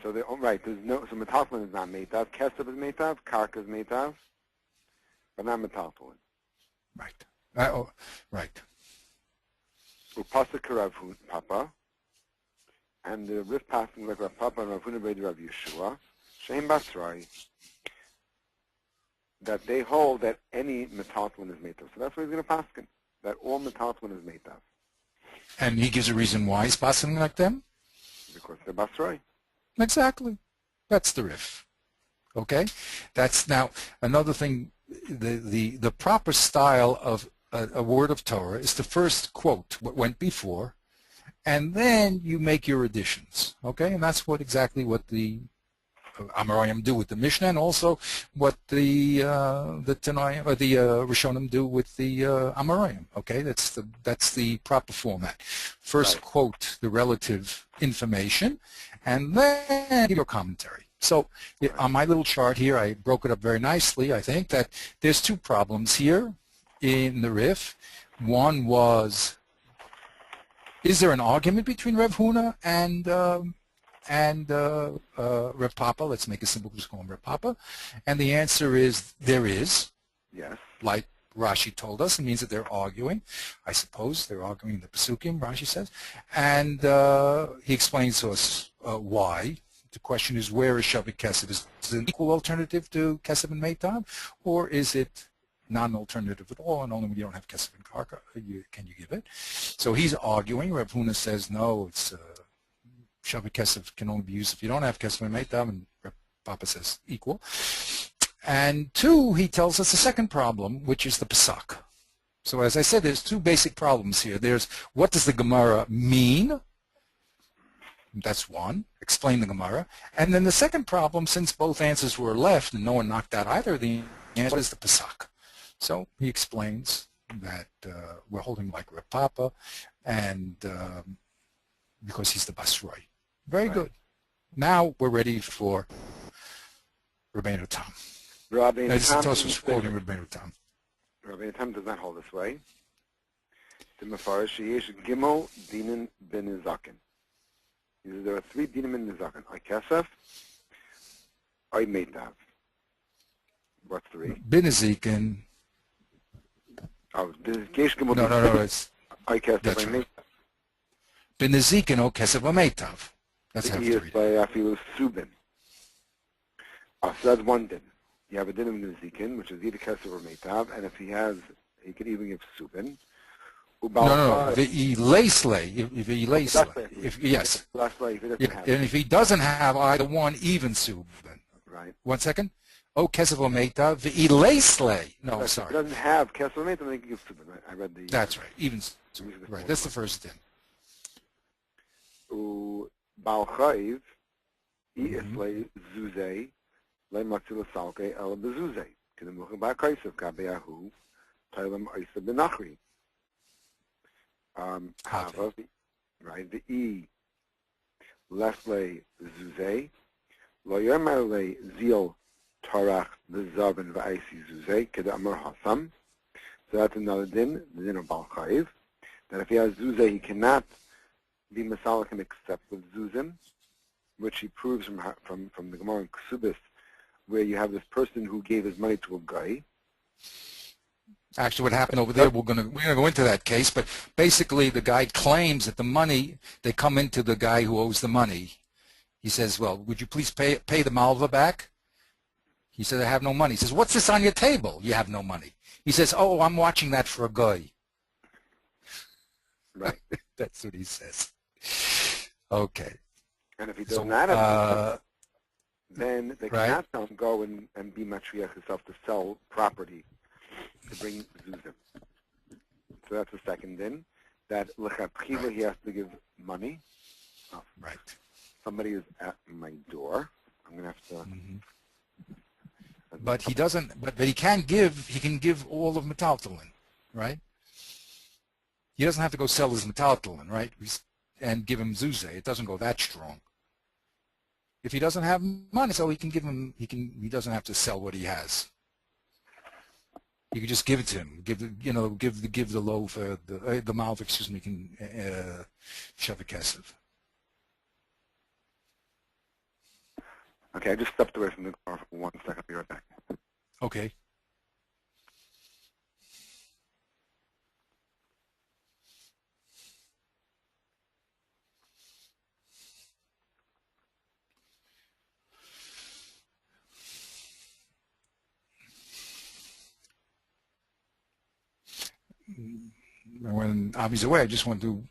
So right, there's no, so metaltalin is not meitav. Kesef is meitav, karka is meitav, but not metaltalin. Right. Right. Upasaka Rav Papa, and the Rif passing like Rav Papa and Rav Huna Beit Rav Yeshua, Shem Basrai, that they hold that any metaltalin is meitav. So that's what he's going to paskin, that all metaltalin is meitav. And he gives a reason why he's passing like them? Because they're Basrai. Exactly. That's the riff. Okay? That's now another thing. The proper style of a word of Torah is to first quote what went before, and then you make your additions. Okay? And that's exactly what the Amoraim do with the Mishnah, and also what the Tanaim or the Rishonim do with the Amoraim. Okay, that's the proper format. First, right, quote the relative information, and then give your commentary. So right, on my little chart here, I broke it up very nicely. I think that there's two problems here in the Rif. One was, is there an argument between Rav Huna and Rav Papa? Let's make it simple, just call him Rav Papa. And the answer is there is. Yes. Like Rashi told us, it means that they're arguing. I suppose they're arguing the Pesukim, Rashi says. And he explains to us why. The question is, where is Shavik Kesef? Is it an equal alternative to Kesef and Meitab? Or is it not an alternative at all, and only when you don't have Kesef and Karka can you give it? So he's arguing. Rav Huna says, no, it's Shavik Kesef can only be used if you don't have Kesef and Meitab, and Papa says equal. And two, he tells us the second problem, which is the Pesach. So as I said, there's two basic problems here. There's, what does the Gemara mean? That's one. Explain the Gemara. And then the second problem, since both answers were left and no one knocked out either, the answer is the Pesach. So he explains that we're holding like Reb Papa, and because he's the Basroi. Very good. Now we're ready for Rabbeinu Tam. Rabbeinu Tam is quoting Rabbeinu Tam. Rabbeinu Tam does not hold this way. The Mefarish Yesh Gimel Dinin Ben Zaken. There are three dinim in Nizaken. I Kesef, I Meitav. What's three? Ben Ezekin. Oh, this is Gesh Gimel. No, it's I Kesef, I Meitav. Ben Ezekin, O Kesef, O Meitav. That's how to read it. By Afilu Subin. So that's one din. You have a din of Nizikin, which is either Kesef or Meitav, and if he has, he could even give Subin. No. Yes. And if he doesn't have either one, even Subin. Right. 1 second. Oh, Kesef Omeita, Ve'ileslei. No, sorry. If he doesn't have Kesef Omeita, then he can give Subin. Right? I read the. That's right. Even Subin. Right. That's the first thing. Baal Chayiv, Islei Zuzei, Le Matzila Salke El Bezuzei. Kedemucha Ba Kaisef Kabeyahu, Tailam Isa Benachri. Hava, right, the E, Lesle Zuzay, Lo Yermele Zil Tarach, the Zav and Vaisi Zuzay, Keda Amar Hasam. So that's another din, the din of Baal Chayiv, that if he has Zuzay, he cannot be Masalikim except with Zuzim, which he proves from the Gemara in Ksubis, where you have this person who gave his money to a guy. Actually, what happened over there, we're gonna go into that case, but basically the guy claims that the money, they come into the guy who owes the money. He says, well, would you please pay the malva back? He says, I have no money. He says, what's this on your table? You have no money. He says, oh, I'm watching that for a guy. Right. That's what he says. Okay. And if he does not have then they cannot tell him go and be matriach himself to sell property to bring zuzim. So that's the second din. That lechatchila he has to give money. Oh, right. Somebody is at my door. I'm gonna have to. But he doesn't. But he can give. He can give all of metaltalin, right? He doesn't have to go sell his metaltalin, right? And give him zuzah. It doesn't go that strong. If he doesn't have money, so he can give him, he doesn't have to sell what he has. You can just give it to him. Give the loaf, the malv, excuse me, can shove a kesef. Okay, I just stepped away from the car for 1 second. I'll be right back. Okay. When Avi's away, I just want to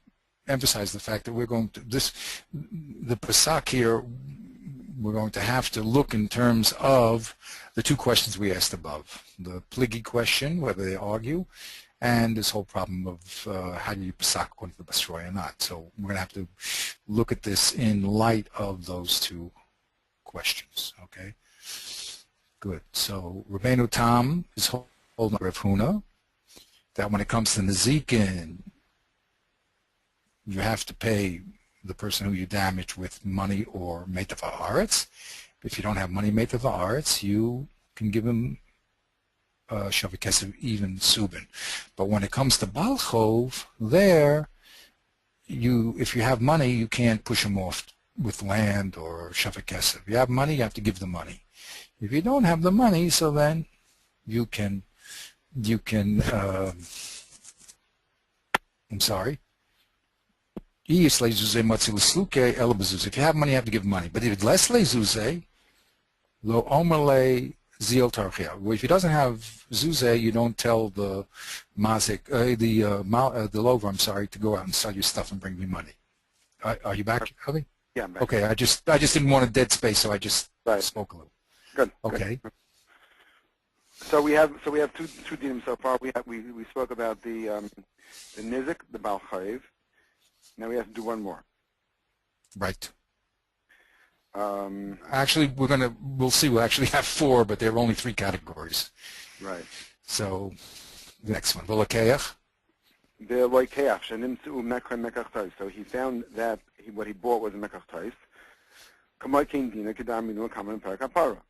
emphasize the fact that we're going to the pasak here. We're going to have to look in terms of the two questions we asked above: the pligi question, whether they argue, and this whole problem of how do you pasak according to the Basroy or not. So we're going to have to look at this in light of those two questions. Okay. Good. So Rabbeinu Tam is holding Rav Huna that when it comes to Nezikin, you have to pay the person who you damage with money or Meitav Haaretz. If you don't have money Meitav Haaretz, you can give him Shavik Kesef, even Subin. But when it comes to Balchov, there, if you have money, you can't push him off with land or Shavik Kesef. If you have money, you have to give the money. If you don't have the money, so then you can I'm sorry. If you have money, you have to give money. But if it's less lezuze, lo omerle zil tarchia. If he doesn't have zuze, you don't tell the mazik, the lover, I'm sorry, to go out and sell your stuff and bring me money. Are you back, Avi? Yeah, I'm back. Okay, I just didn't want a dead space, so I just spoke a little. Good. Okay. Good. So we have two dinim so far. We spoke about the nizik, the bal chayiv. Now we have to do one more. Right. Actually, we'll see. We'll actually have four, but there are only three categories. Right. So the next one, v'lokeach. The loikeach shenimtzu mekar mekach tais. So he found that what he bought was a mekach tais. Kamay king dina kedaminu kamen perakapara.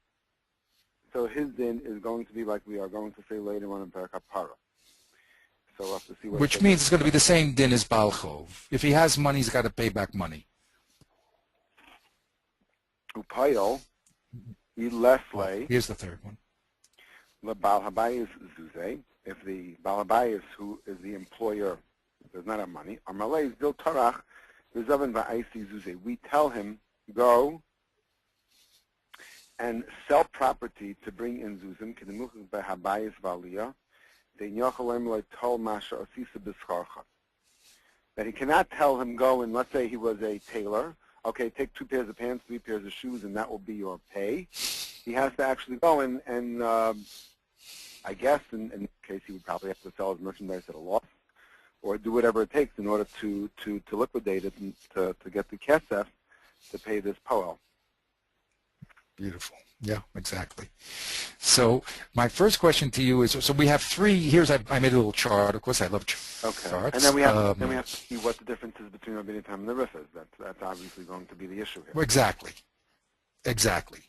So his din is going to be like we are going to say later on in Perakapara. So we'll have to see what. Which means it's going to be the same din as Balchov. If he has money, he's got to pay back money. Upayel, Lesle. Here's the third one. The Baal Habayis Zuze. If the Baal Habayis, who is the employer, does not have money, Amalei Zil Tarach, Vizavan Va'aisi Zuze. We tell him, go and sell property to bring in Zuzim, Kedemuchim Behabayis Valia, that he cannot tell him go and let's say he was a tailor, okay, take 2 pairs of pants, 3 pairs of shoes, and that will be your pay. He has to actually go and I guess in this case he would probably have to sell his merchandise at a loss or do whatever it takes in order to liquidate it and to get the kesef to pay this poel. Beautiful. Yeah, exactly. So my first question to you is, so we have three, I made a little chart. Of course, I love charts. Okay. And then we have to see what the difference is between Rabbeinu Tam and the Rif is. That's obviously going to be the issue here. Exactly.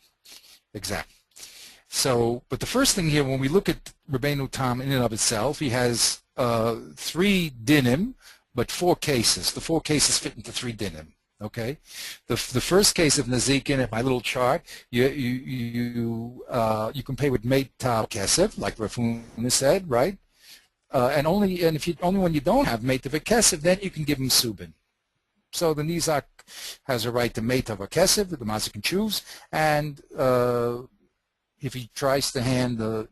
So, but the first thing here, when we look at Rabbeinu Tam in and of itself, he has 3 dinim, but 4 cases. The 4 cases fit into 3 dinim. Okay, the first case of Nazikin in my little chart, you can pay with Meitav Kesef, like Rafuna said, right? And if only when you don't have Meitav Kesef, then you can give him Subin. So the Nizak has a right to Meitav Kesef, the Mazik can choose, and if he tries to hand the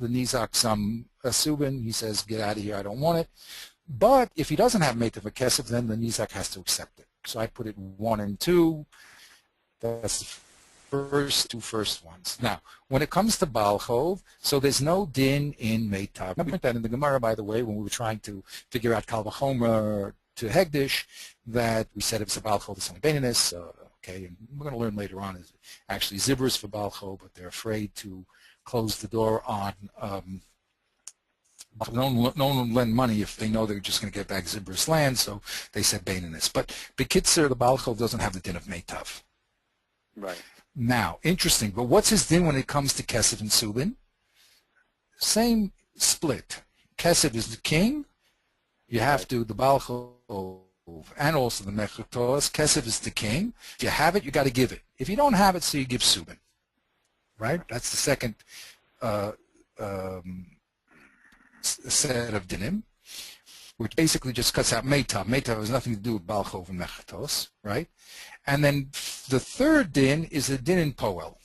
Nizak some Subin, he says, get out of here, I don't want it. But if he doesn't have Meitav Kesef, then the Nizak has to accept it. So I put it 1 and 2. That's the first ones. Now, when it comes to Balchov, so there's no din in Meitav. I put that in the Gemara, by the way, when we were trying to figure out Kal Vachomer to Hegdish, that we said if it's a Balchov, it's only Baininus. Okay, and we're going to learn later on is actually Zibras for Balchov, but they're afraid to close the door on no one lend money if they know they're just going to get back Zibras land, so they said Baininus. But Bekitzer, the Balchov doesn't have the din of Meitav. Right. Now, interesting, but what's his din when it comes to Kesef and Subin? Same split. Kesef is the king. You have to, the Baal Chov, and also the Mechatos. Kesef is the king. If you have it, you got to give it. If you don't have it, so you give Subin. Right? That's the second set of dinim, which basically just cuts out Meta. Meta has nothing to do with Baal Chov and Mechatos, right? And then the third din is a din in Poel.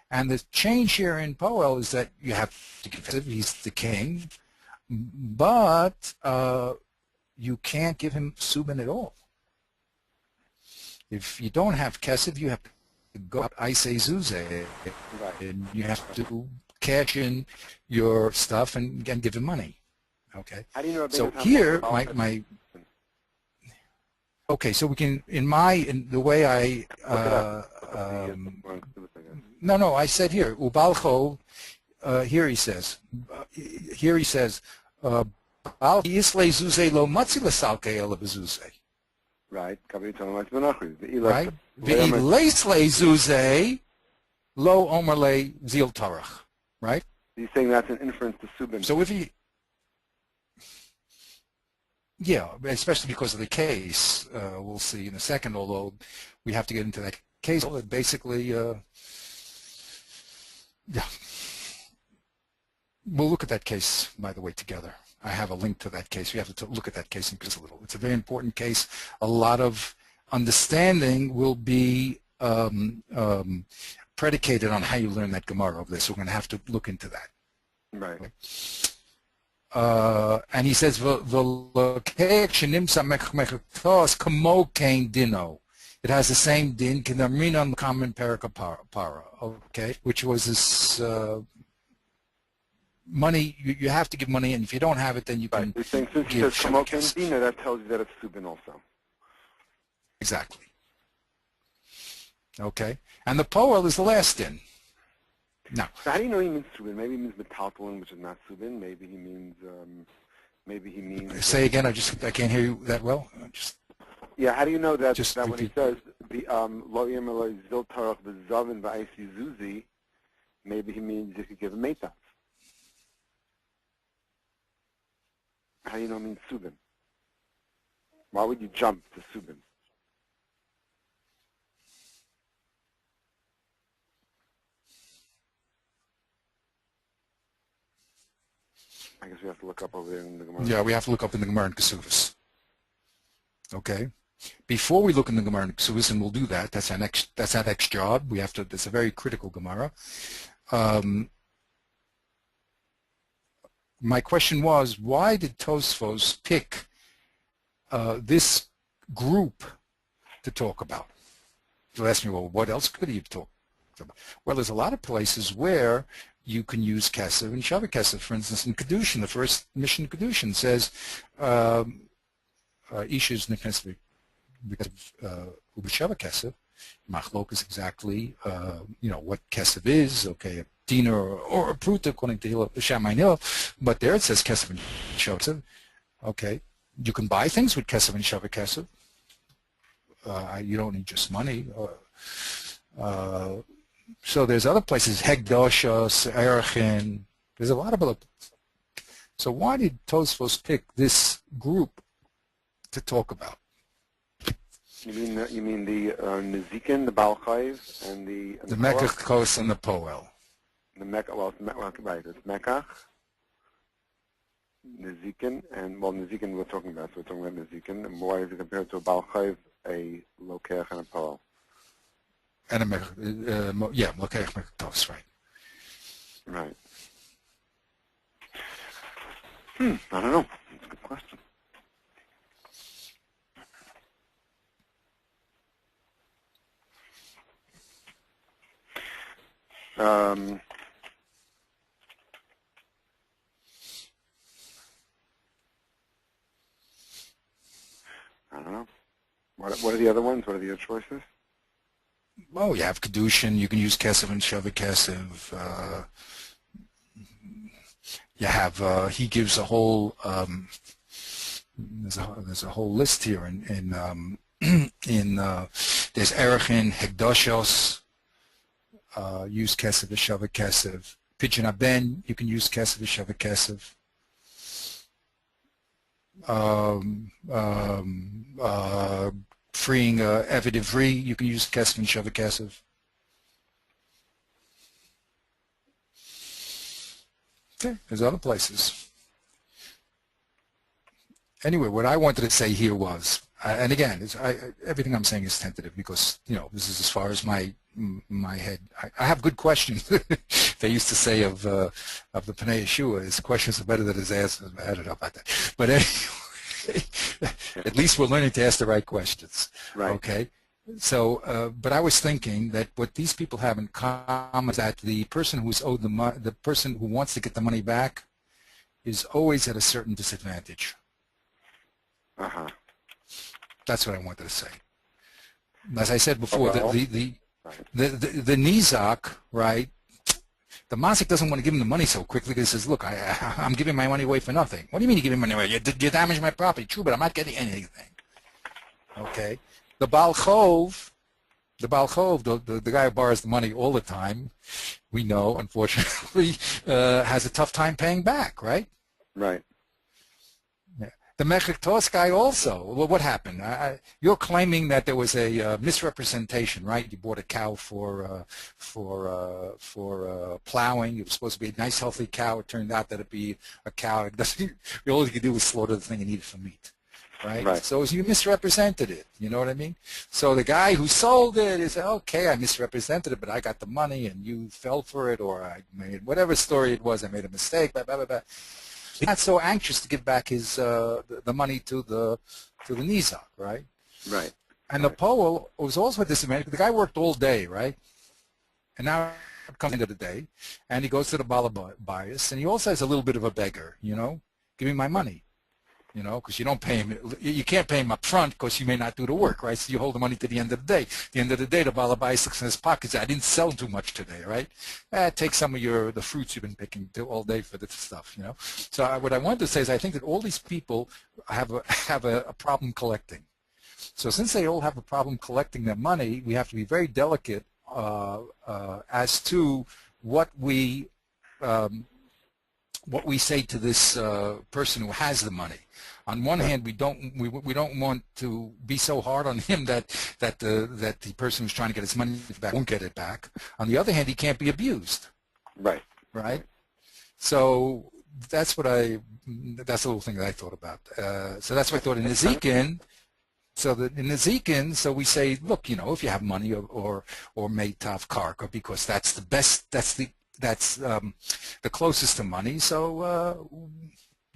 And the change here in Poel is that you have to give him, he's the king, but you can't give him Subin at all. If you don't have Kesef, you have to go out Isay Zuzeh, and you have to cash in your stuff and give him money. Okay. How do you know so here, my okay, so we can, in the way I, no, I said here, Ubalcho, here he says, Bal Yislei Zuze lo matzi l'salke ela b'zuze. Right. Right. Ve'ileislei Zuze lo omerle zil tarach. Right. He's saying that's an inference to Subin. So if he, yeah, especially because of the case, we'll see in a second, although we have to get into that case. Basically, yeah. We'll look at that case, by the way, together. I have a link to that case. We have to look at that case in just a little. It's a very important case. A lot of understanding will be predicated on how you learn that Gemara over there, so we're going to have to look into that. Right. And he says, it has the same din, on the common para, okay, which was this money, you have to give money, and if you don't have it, then you can You're saying since he says Kamoken Dina, that tells you that it's Subin also. Exactly. Okay, and the Poel is the last din. No. So how do you know he means Subin? Maybe he means Metaltalin, which is not Subin. Maybe he means. Say again. I can't hear you that well. Yeah. How do you know that just when he says the Lo Yemelo Zil Tarach V'Zavin V'Aisi Zuzi, maybe he means you could give a Meitav. How do you know it means Subin? Why would you jump to Subin? I guess we have to look up over there in the Gemara. Yeah, we have to look up in the Gemara and Kesuvos. Okay. Before we look in the Gemara and Kesuvos, and we'll do that. That's our next job. We have to. That's a very critical Gemara. My question was, why did Tosfos pick this group to talk about? You'll ask me, well, what else could he have talked about? Well, there's a lot of places where you can use Kesef and Shavah Kesef. For instance, in Kedushin, the first mission in Kedushin says, Isha's Neknesvik because of Shavah Kesef. Machlok is exactly, what Kesef is, okay, a dinar or a pruta according to Shammai Hillel, but there it says Kesef and Shavah Kesef. Okay, you can buy things with Kesef and Shavah Kesef. You don't need just money. So there's other places, Hegdoshos, Erchin. There's a lot of other places. So why did Tosfos pick this group to talk about? You mean the Nezikin, the Baal Chayv, and the Mekach Kos and the Poel. The Mekach, well, right, it's Mekach, Nezikin, and Nezikin we're talking about. So we're talking about Nezikin, and why is it compared to a Baal Chayv, a Lokech, and a Poel? And a Lokech Mekach Kos, right? Right. I don't know. That's a good question. I don't know. What are the other ones? What are the other choices? Well, you have Kedushin. You can use Kesef and Shavah Kesef. You have. He gives a whole. There's a whole list here in There's Erichin, Hegdoshos, use Kesef, Shava Kesef. Pidyon Aben, you can use Kesef, Shava Kesef. Freeing Eved Ivri, you can use Kesef and Shava Kesef. Okay, there's other places. Anyway, what I wanted to say here was, and again, everything I'm saying is tentative because, you know, this is as far as my head. I have good questions. They used to say of the Pnei Yeshua, his questions are better than his answers. I don't know about that. But anyway, at least we're learning to ask the right questions. Right. Okay? So, but I was thinking that what these people have in common is that the person who's owed the money, the person who wants to get the money back, is always at a certain disadvantage. That's what I wanted to say. As I said before, the Nizak, right? The Mazik doesn't want to give him the money so quickly because he says, "Look, I'm giving my money away for nothing." What do you mean you're giving money away? You damaged my property. True, but I'm not getting anything. Okay. The Baal Chov, the guy who borrows the money all the time, we know, unfortunately, has a tough time paying back, right? Right. Yeah. The Mechiktos guy also. Well, what happened? You're claiming that there was a misrepresentation, right? You bought a cow for plowing. It was supposed to be a nice, healthy cow. It turned out that it'd be a cow. All you could do was slaughter the thing and eat it for meat. Right? So you misrepresented it, you know what I mean? So the guy who sold it is, okay, I misrepresented it, but I got the money and you fell for it, or I made whatever story it was, I made a mistake, blah, blah, blah, blah. He's not so anxious to give back his the money to the Nizak, right? Right. And the Poel was also a disadvantage. The guy worked all day, right? And now it comes the end of the day, and he goes to the Balabayas, and he also has a little bit of a beggar, you know? Give me my money. You know, because you don't pay him, you can't pay him up front because you may not do the work, right? So you hold the money to the end of the day. At the end of the day, the Balabai looks in his pockets. I didn't sell too much today, right? Take some of the fruits you've been picking all day for this stuff, you know. So what I wanted to say is I think that all these people have a problem collecting. So since they all have a problem collecting their money, we have to be very delicate as to what we say to this person who has the money. On one hand, we don't want to be so hard on him that the person who's trying to get his money back won't get it back. On the other hand, he can't be abused. Right. Right. So that's a little thing that I thought about. So that's what I thought in Ezekiel. So that in Ezekiel, so we say, look, you know, if you have money or meitav karka, because that's the best, that's the closest to money. So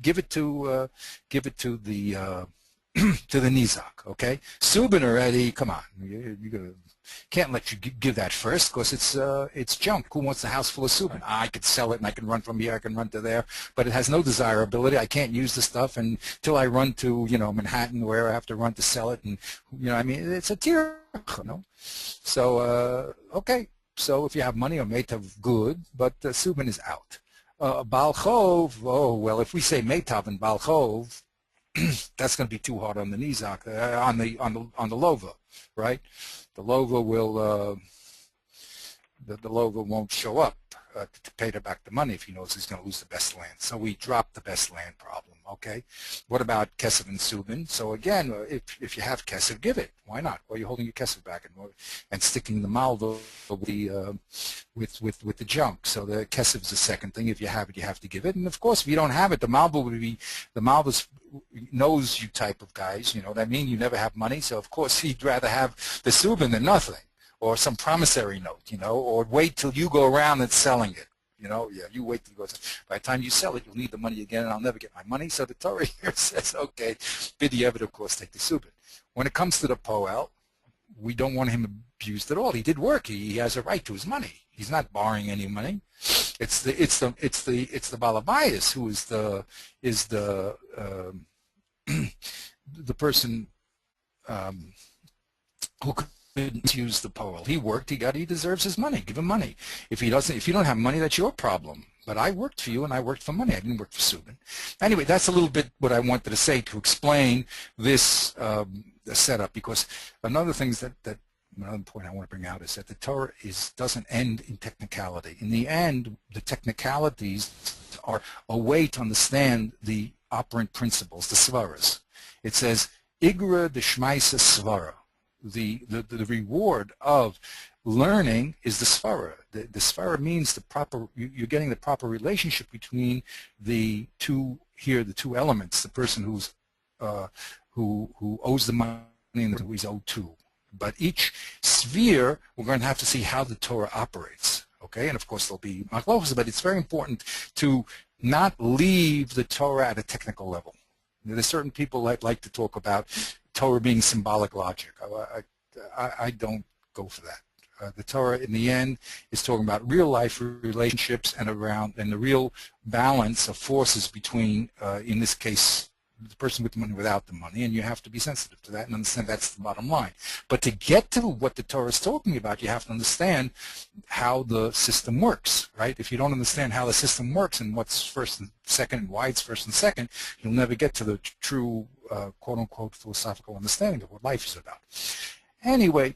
give it to the to the Nizak, okay? Subin already, come on, you can't let you give that first because it's junk. Who wants a house full of Subin? I could sell it and I can run from here, I can run to there, but it has no desirability. I can't use the stuff until I run to, you know, Manhattan, where I have to run to sell it, and, you know, I mean, it's a tier, you know? So, okay. So if you have money or meitav, good, but Subin is out. Baal Chov, oh, well, if we say meitav and Baal Chov, that's going to be too hard on the Nizak, on the Lova, right? The Lova will, the Lova won't show up to pay back the money if he knows he's going to lose the best land. So we drop the best land problem, okay? What about Kesef and Subin? So again, if you have Kesef, give it. Why not? Well, you're holding your Kesef back and sticking the Malva with the junk. So the Kesef is the second thing. If you have it, you have to give it. And of course, if you don't have it, the Malva would be, the Malva's knows you type of guys, you know what I mean? You never have money, so of course he'd rather have the Subin than nothing, or some promissory note, you know, or wait till you go around and selling it, you know, yeah, you wait till you go, by the time you sell it, you'll need the money again, and I'll never get my money. So the Torah here says, okay, bid the Eved, of course, take the Subin. When it comes to the Poel, we don't want him abused at all. He did work. He has a right to his money. He's not borrowing any money. It's the Balabayas who is the person who couldn't use the Poel. He worked. He deserves his money. Give him money. If you don't have money, that's your problem. But I worked for you, and I worked for money. I didn't work for Subin. Anyway, that's a little bit what I wanted to say to explain this setup. Because another thing that another point I want to bring out is that the Torah doesn't end in technicality. In the end, the technicalities are a way to understand the operant principles, the svaras. It says, Igra d'shmaisa svara. The reward of learning is the svara. The svara means the proper, you're getting the proper relationship between the two elements, the person who owes the money and who he's owed to. But each sphere, we're going to have to see how the Torah operates. Okay, and of course there'll be machlokes, but it's very important to not leave the Torah at a technical level. There's certain people that like to talk about Torah being symbolic logic. I don't go for that. The Torah, in the end, is talking about real life relationships and the real balance of forces between, in this case, the person with the money without the money, and you have to be sensitive to that and understand that's the bottom line. But to get to what the Torah is talking about, you have to understand how the system works, right? If you don't understand how the system works and what's first and second and why it's first and second, you'll never get to the true, quote-unquote, philosophical understanding of what life is about. Anyway,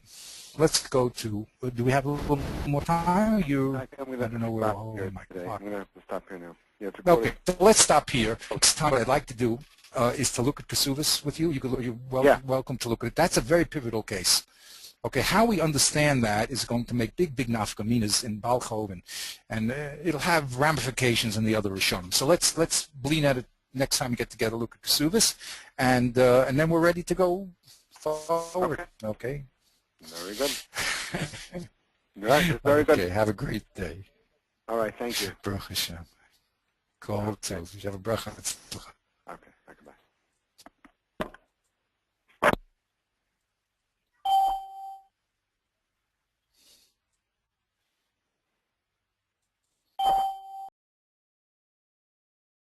let's go to, do we have a little more time? I don't know where I'm going to have to stop here now. Yeah, okay, so let's stop here. Next time what I'd like to do is to look at Kesuvos with you. You're welcome to look at it. That's a very pivotal case. Okay, how we understand that is going to make big nafkaminas in Balchov, and it'll have ramifications in the other Rishonim. So let's bleed at it next time we get together, look at Kesuvos, and then we're ready to go forward. Okay. Very good. Right, very good. Okay, have a great day. All right, thank you. Baruch Hashem. Kol tov. You have a bracha.